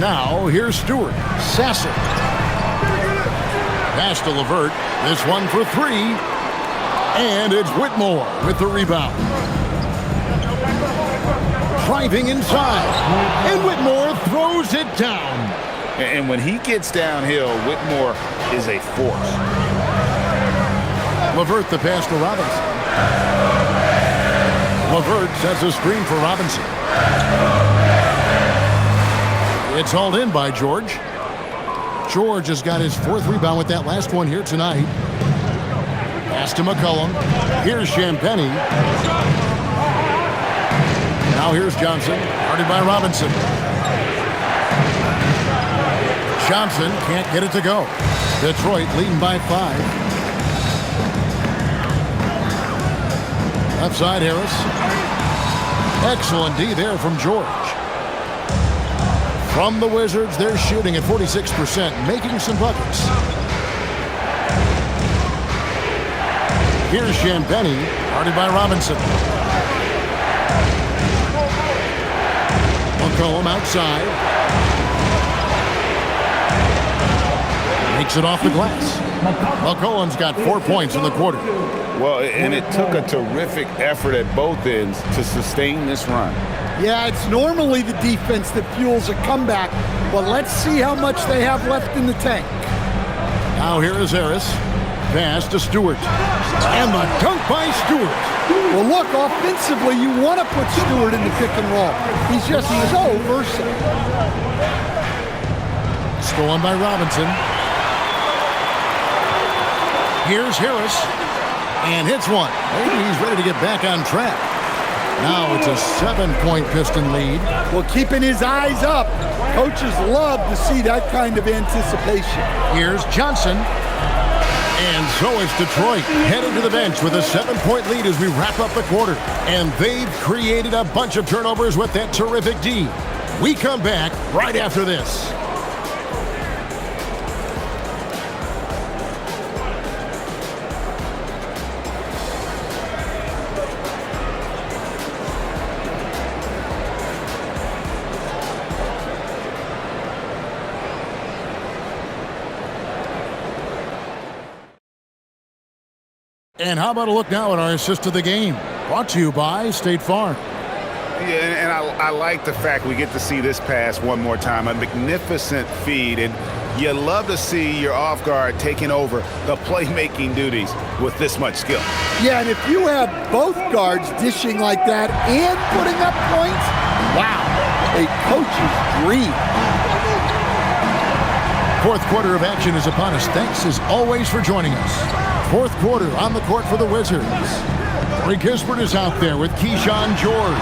Now, here's Stewart. Sasser. Pass to LeVert. This one for 3. And it's Whitmore with the rebound. Driving inside. And Whitmore throws it down. And when he gets downhill, Whitmore is a force. LeVert the pass to Robinson. LeVert sets a screen for Robinson. It's hauled in by George. George has got his 4th rebound with that last one here tonight. Pass to McCollum. Here's Champagnie. Now here's Johnson, guarded by Robinson. Johnson can't get it to go. Detroit leading by 5. Left side, Harris. Excellent D there from George. From the Wizards, they're shooting at 46%, making some buckets. Here's Champagnie, guarded by Robinson. McCollum outside. Makes it off the glass. McCollum's got 4 points in the quarter. Well, and it took a terrific effort at both ends to sustain this run. Yeah, it's normally the defense that fuels a comeback, but let's see how much they have left in the tank. Now here is Harris. Pass to Stewart. And the dunk by Stewart. Well, look, offensively, you want to put Stewart in the pick and roll. He's just so versatile. Stolen by Robinson. Here's Harris. And hits one. Maybe he's ready to get back on track. Now it's a 7-point Piston lead. Well, keeping his eyes up. Coaches love to see that kind of anticipation. Here's Johnson. And so it's Detroit headed to the bench with a 7-point lead as we wrap up the quarter. And they've created a bunch of turnovers with that terrific D. We come back right after this. And how about a look now at our assist of the game? Brought to you by State Farm. Yeah, and I like the fact we get to see this pass one more time. A magnificent feed, and you love to see your off guard taking over the playmaking duties with this much skill. Yeah, and if you have both guards dishing like that and putting up points, wow, a coach's dream. Fourth quarter of action is upon us. Thanks as always for joining us. Fourth quarter on the court for the Wizards. Corey Kispert is out there with Keyshawn George.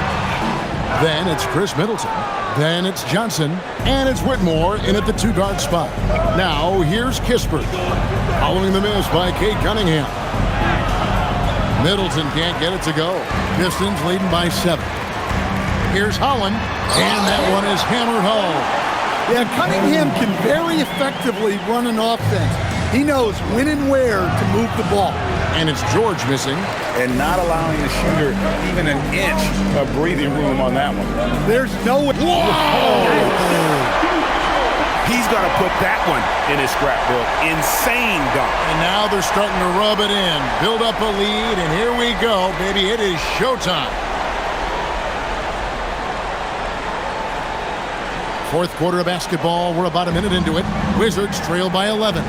Then it's Chris Middleton. Then it's Johnson. And it's Whitmore in at the two-guard spot. Now here's Kispert. Following the miss by Cade Cunningham. Middleton can't get it to go. Pistons leading by 7. Here's Holland. And that one is hammered home. Yeah, Cunningham can very effectively run an offense. He knows when and where to move the ball. And it's George missing. And not allowing the shooter even an inch of breathing room on that one. There's no... Whoa! He's going to put that one in his scrapbook. Insane dunk. And now they're starting to rub it in. Build up a lead, and here we go, baby. It is showtime. Fourth quarter of basketball. We're about a minute into it. Wizards trail by 11.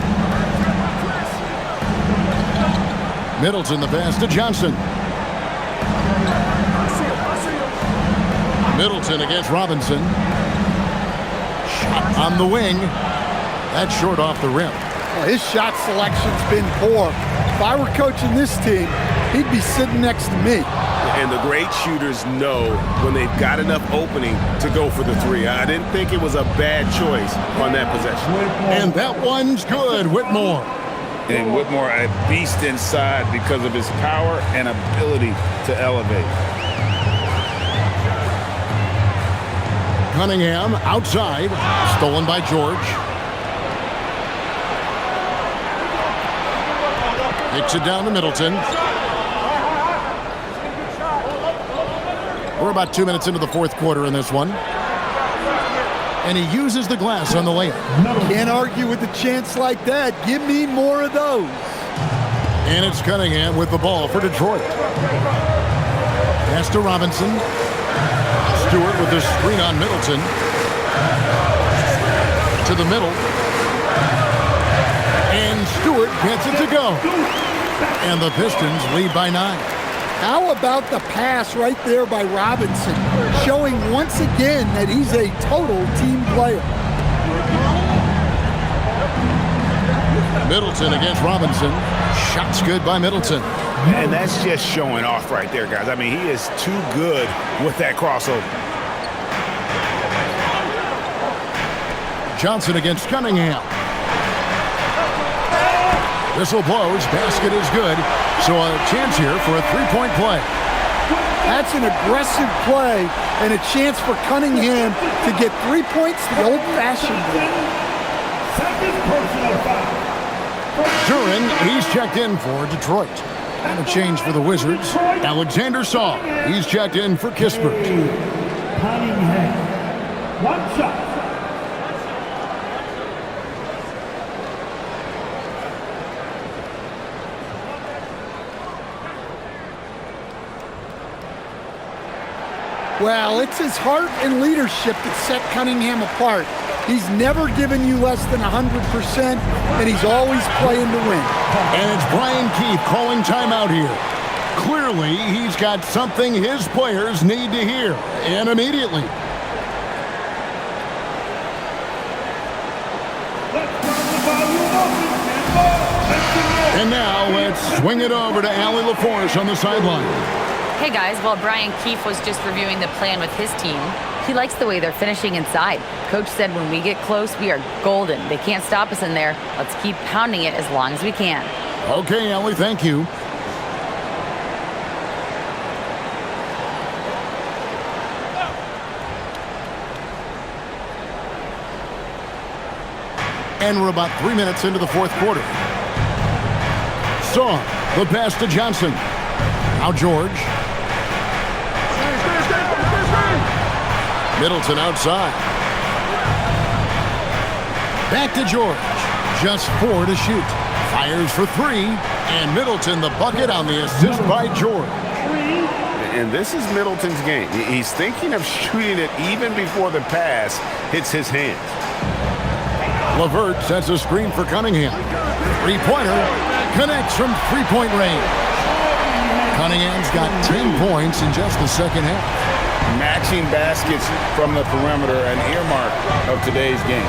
Middleton the pass to Johnson. Middleton against Robinson. Shot on the wing. That's short off the rim. Well, his shot selection's been poor. If I were coaching this team, he'd be sitting next to me. And the great shooters know when they've got enough opening to go for the three. I didn't think it was a bad choice on that possession. And that one's good, Whitmore. And Whitmore a beast inside because of his power and ability to elevate. Cunningham outside, stolen by George. Kicks it down to Middleton. We're about 2 minutes into the fourth quarter in this one. And he uses the glass on the layup. Can't argue with a chance like that. Give me more of those. And it's Cunningham with the ball for Detroit. Pass to Robinson. Stewart with the screen on Middleton. To the middle. And Stewart gets it to go. And the Pistons lead by 9. How about the pass right there by Robinson, showing once again that he's a total team player. Middleton against Robinson. Shot's good by Middleton. And that's just showing off right there, guys. I mean, he is too good with that crossover. Johnson against Cunningham. Whistle blows. Basket is good. So a chance here for a three-point play. That's an aggressive play and a chance for Cunningham to get 3 points the old-fashioned way. Duran, he's checked in for Detroit. And a change for the Wizards. Alexander Saw, he's checked in for Kispert. Cunningham. One shot. Well, it's his heart and leadership that set Cunningham apart. He's never given you less than 100%, and he's always playing to win. And it's Brian Keith calling timeout here. Clearly, he's got something his players need to hear, and immediately. And now let's swing it over to Allie LaForce on the sideline. Hey guys, while Brian Keefe was just reviewing the plan with his team, he likes the way they're finishing inside. Coach said when we get close, we are golden. They can't stop us in there. Let's keep pounding it as long as we can. Okay, Allie, thank you. And we're about 3 minutes into the fourth quarter. Saw the pass to Johnson. Now George. Middleton outside. Back to George. Just 4 to shoot. Fires for 3. And Middleton the bucket on the assist by George. And this is Middleton's game. He's thinking of shooting it even before the pass hits his hands. LeVert sets a screen for Cunningham. Three-pointer connects from three-point range. Cunningham's got 10 points in just the second half. Matching baskets from the perimeter, an earmark of today's game.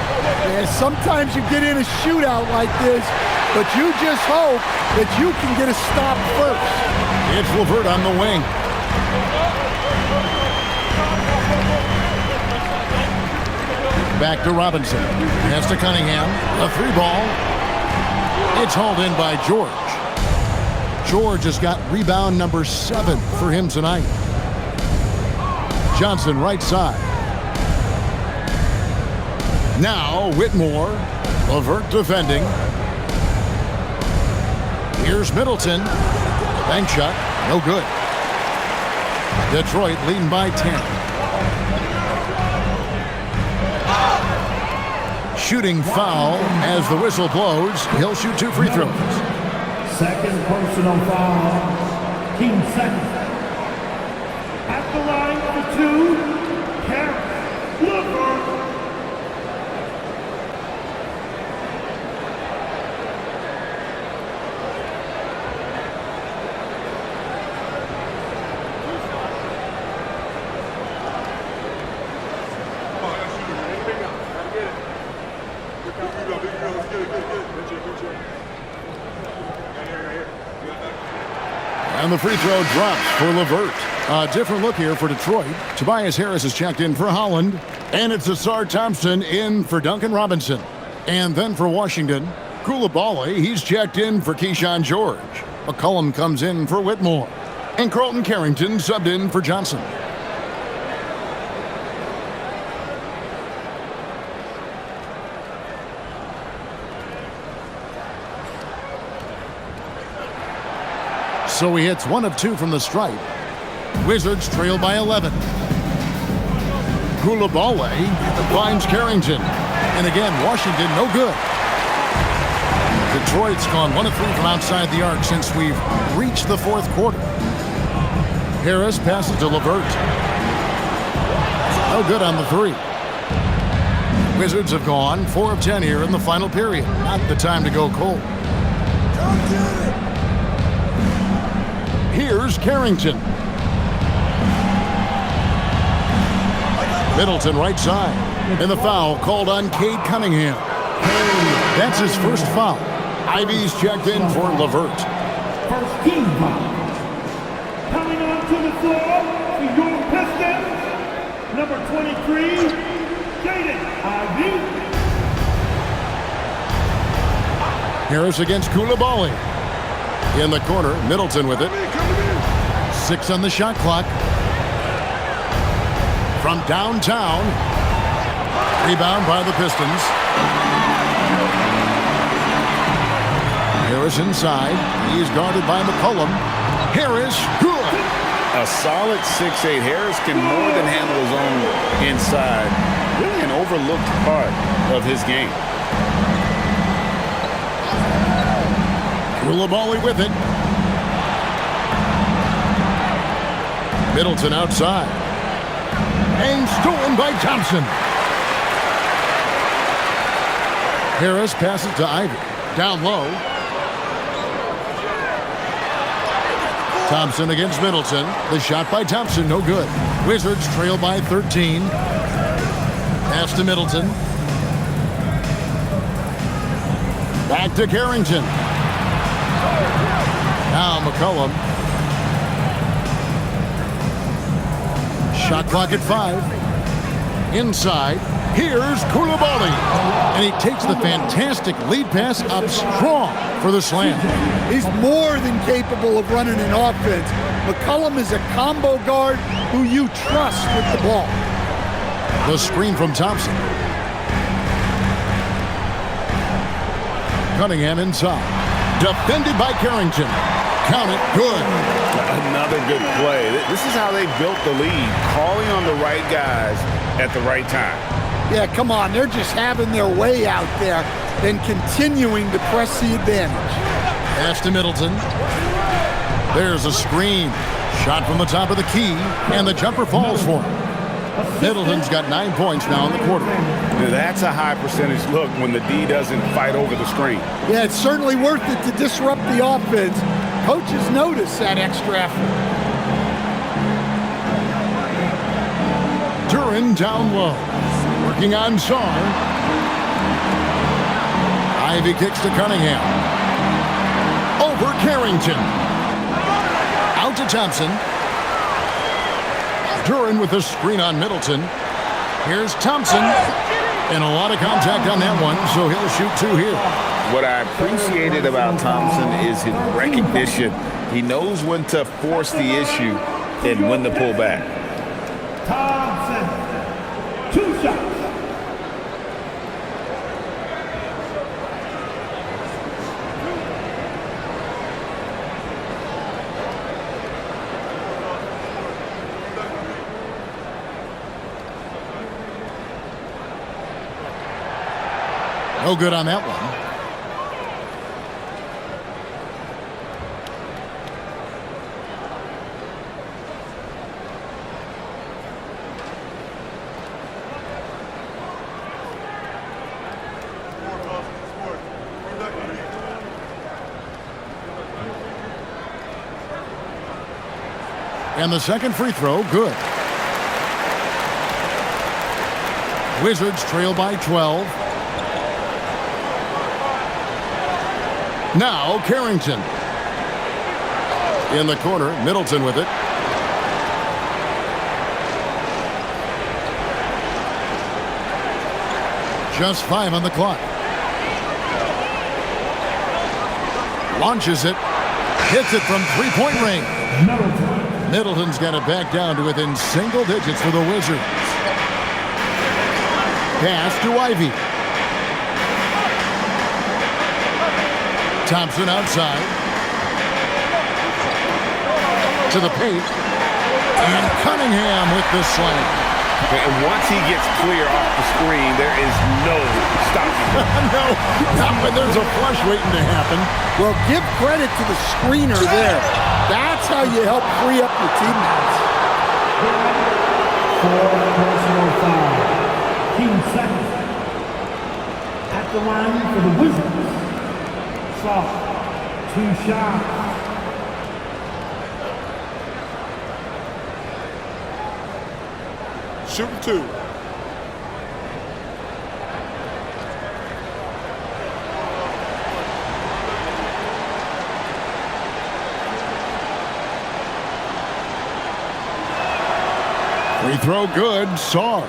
Yeah, sometimes you get in a shootout like this, but you just hope that you can get a stop first. It's LeVert on the wing. Back to Robinson. Pass to Cunningham. A 3-ball. It's hauled in by George. George has got rebound number 7 for him tonight. Johnson right side. Now Whitmore. LeVert defending. Here's Middleton. Bank shot. No good. Detroit leading by 10. Shooting foul as the whistle blows. He'll shoot 2 free throws. Second personal foul. Team second. At the line for 2, Harris LeVert. And the free throw drops for LeVert. A different look here for Detroit. Tobias Harris is checked in for Holland. And it's Asar Thompson in for Duncan Robinson. And then for Washington, Coulibaly, he's checked in for Keyshawn George. McCollum comes in for Whitmore. And Carlton Carrington subbed in for Johnson. So he hits 1 of 2 from the stripe. Wizards trail by 11. Coulibaly finds Carrington. And again, Washington no good. Detroit's gone 1 of 3 from outside the arc since we've reached the 4th quarter. Harris passes to LeVert. No good on the 3. Wizards have gone 4 of 10 here in the final period. Not the time to go cold. Here's Carrington. Middleton right side. And the foul called on Cade Cunningham. That's his first foul. Ivy's checked in for LeVert. First team foul. Coming onto the floor for your Pistons, number 23, Jaden Ivey. Harris against Coulibaly. In the corner, Middleton with it. 6 on the shot clock. From downtown. Rebound by the Pistons. Harris inside. He's guarded by McCollum. Harris, good. A solid 6'8". Harris can more than handle his own inside. Really an overlooked part of his game. Coulibaly with it. Middleton outside. And stolen by Thompson. Harris passes to Ivy. Down low. Thompson against Middleton. The shot by Thompson, no good. Wizards trail by 13. Pass to Middleton. Back to Carrington. Now McCollum. Shot clock at 5. Inside. Here's Coulibaly. And he takes the fantastic lead pass up strong for the slam. He's more than capable of running an offense. McCollum is a combo guard who you trust with the ball. The screen from Thompson. Cunningham inside. Defended by Carrington. Count it, good. Another good play. This is how they built the lead, calling on the right guys at the right time. Yeah, come on. They're just having their way out there and continuing to press the advantage. Pass to Middleton. There's a screen. Shot from the top of the key, and the jumper falls for him. Middleton's got 9 points now in the quarter. That's a high percentage look when the D doesn't fight over the screen. Yeah, it's certainly worth it to disrupt the offense. Coaches notice that extra effort. Warren down low. Working on Sarr. Ivy kicks to Cunningham. Over Carrington. Out to Thompson. Duran with the screen on Middleton. Here's Thompson. And a lot of contact on that one, so he'll shoot 2 here. What I appreciated about Thompson is his recognition. He knows when to force the issue and when to pull back. Thompson, 2 shots. No good on that one. And the second free throw, good. Wizards trail by 12. Now Carrington. In the corner, Middleton with it. Just 5 on the clock. Launches it. Hits it from three-point range. Middleton's got it back down to within single digits for the Wizards. Pass to Ivy. Thompson outside. To the paint. And Cunningham with the slam. And once he gets clear off the screen, there is no stopping him. No, not when there's a flush waiting to happen. Well, give credit to the screener there. That's how you help free up your teammates. 4 personal foul. Team second. At the line for the Wizards. Soft. 2 shots. Shooting 2. Free throw good. Sarr.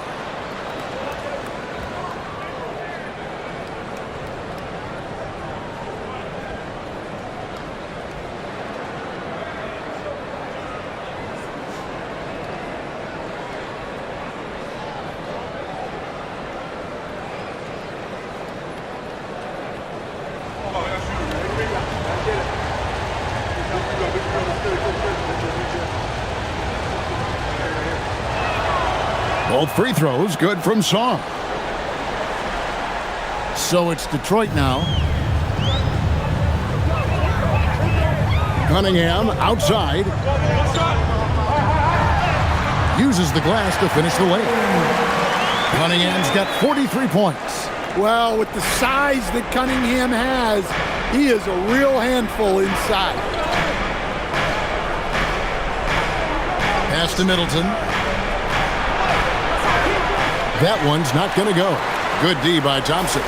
Both free throws good from Sarr. So it's Detroit now. Cunningham outside. Uses the glass to finish the lane. Cunningham's got 43 points. Well, with the size that Cunningham has, he is a real handful inside. Pass to Middleton. That one's not going to go. Good D by Thompson.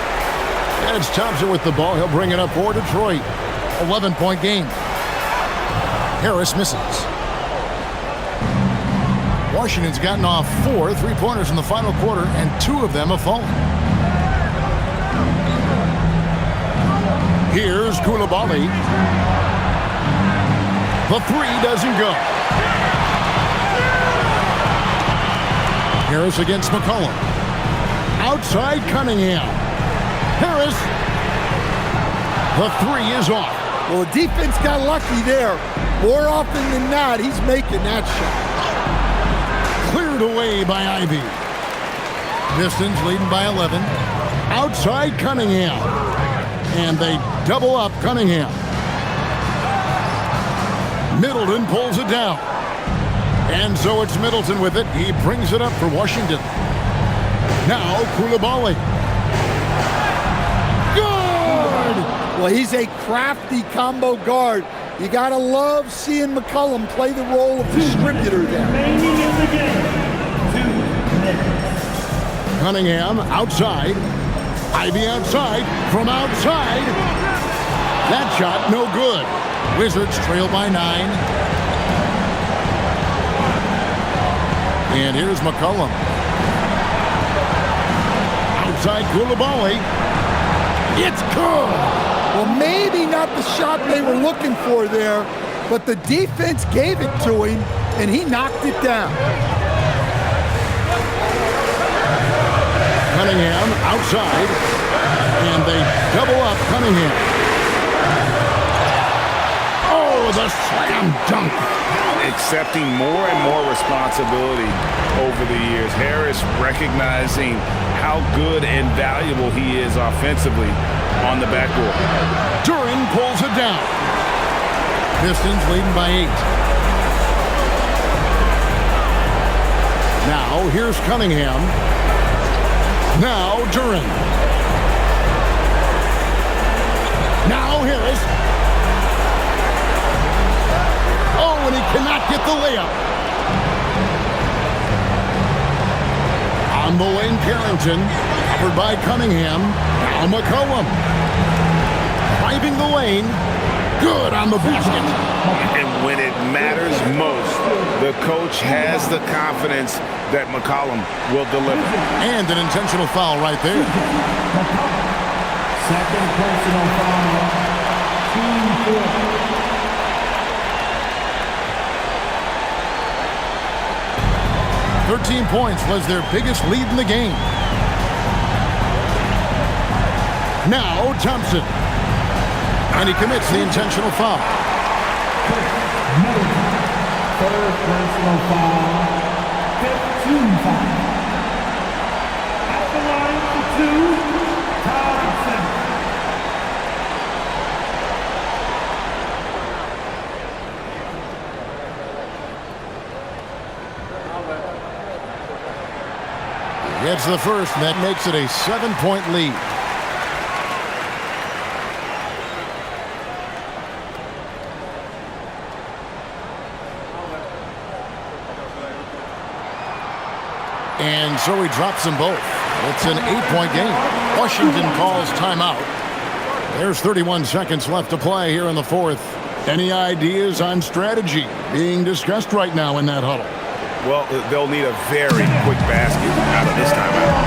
And it's Thompson with the ball. He'll bring it up for Detroit. 11-point game. Harris misses. Washington's gotten off 4 3-pointers in the final quarter, and 2 of them have fallen. Here's Koulibaly. The 3 doesn't go. Harris against McCollum. Outside Cunningham. Harris. The 3 is off. Well, the defense got lucky there. More often than not, he's making that shot. Cleared away by Ivy. Pistons leading by 11. Outside Cunningham. And they double up Cunningham. Middleton pulls it down. And so it's Middleton with it. He brings it up for Washington. Now Koulibaly. Good! Well, he's a crafty combo guard. You got to love seeing McCollum play the role of distributor there. Remaining in the game. 2 minutes. Cunningham outside. Ivy outside. From outside. That shot no good. Wizards trail by 9. And here's McCollum. Outside Koulibaly. It's good. Well, maybe not the shot they were looking for there, but the defense gave it to him, and he knocked it down. Cunningham outside, and they double up Cunningham. Oh, the slam dunk. Accepting more and more responsibility over the years. Harris recognizing how good and valuable he is offensively on the backboard. Duran pulls it down. Pistons leading by 8. Now here's Cunningham. Now Duran. Now Harris. Oh, and he cannot get the layup. On the lane, Carrington. Covered by Cunningham. Now McCollum. Driving the lane. Good on the basket. And when it matters most, the coach has the confidence that McCollum will deliver. And an intentional foul right there. Second personal foul. Team 4. 13 points was their biggest lead in the game. Now Thompson. And he commits the intentional foul. Third personal foul. 15 foul. At the line for 2, Thompson. Gets the first, and that makes it a 7-point lead. And so he drops them both. It's an 8-point game. Washington calls timeout. There's 31 seconds left to play here in the fourth. Any ideas on strategy being discussed right now in that huddle? Well, they'll need a very quick basket out of this timeout.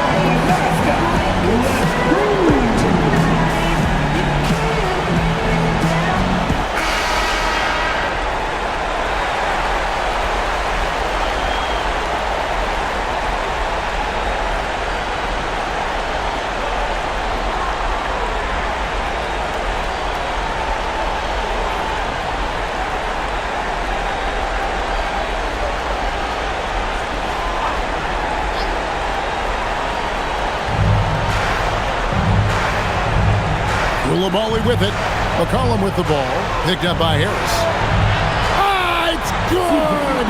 Koulibaly with it. McCollum with the ball. Picked up by Harris. Ah, it's good!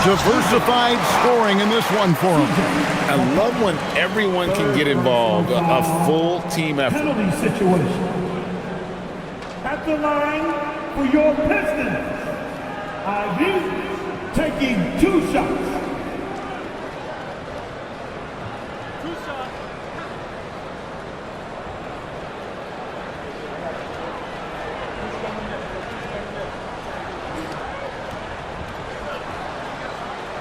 Diversified scoring in this one for him. I love when everyone can get involved. A full team effort. Penalty situation. At the line for your Pistons. Ivy taking 2 shots.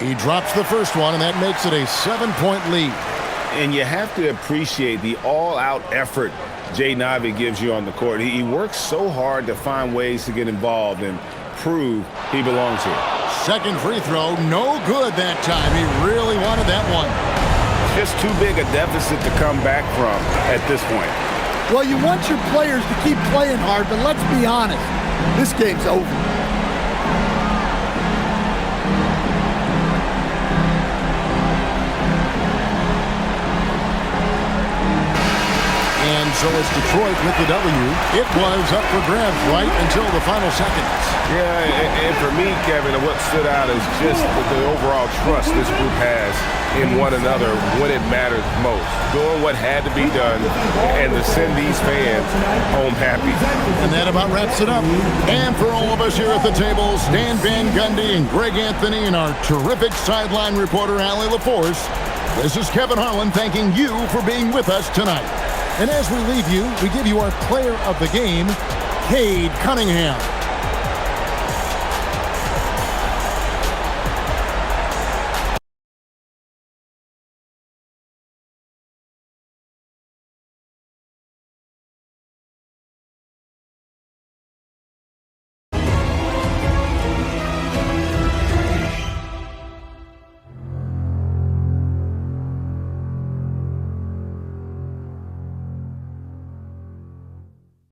He drops the first one, and that makes it a 7-point lead. And you have to appreciate the all-out effort Jaden Ivey gives you on the court. He works so hard to find ways to get involved and prove he belongs here. Second free throw, no good that time. He really wanted that one. Just too big a deficit to come back from at this point. Well, you want your players to keep playing hard, but let's be honest, this game's over. And so it's Detroit with the W. It was up for grabs right until the final seconds. Yeah, and for me, Kevin, what stood out is just the overall trust this group has in one another when it matters most. Doing what had to be done and to send these fans home happy. And that about wraps it up. And for all of us here at the table, Stan Van Gundy and Greg Anthony and our terrific sideline reporter, Allie LaForce, this is Kevin Harlan thanking you for being with us tonight. And as we leave you, we give you our player of the game, Cade Cunningham.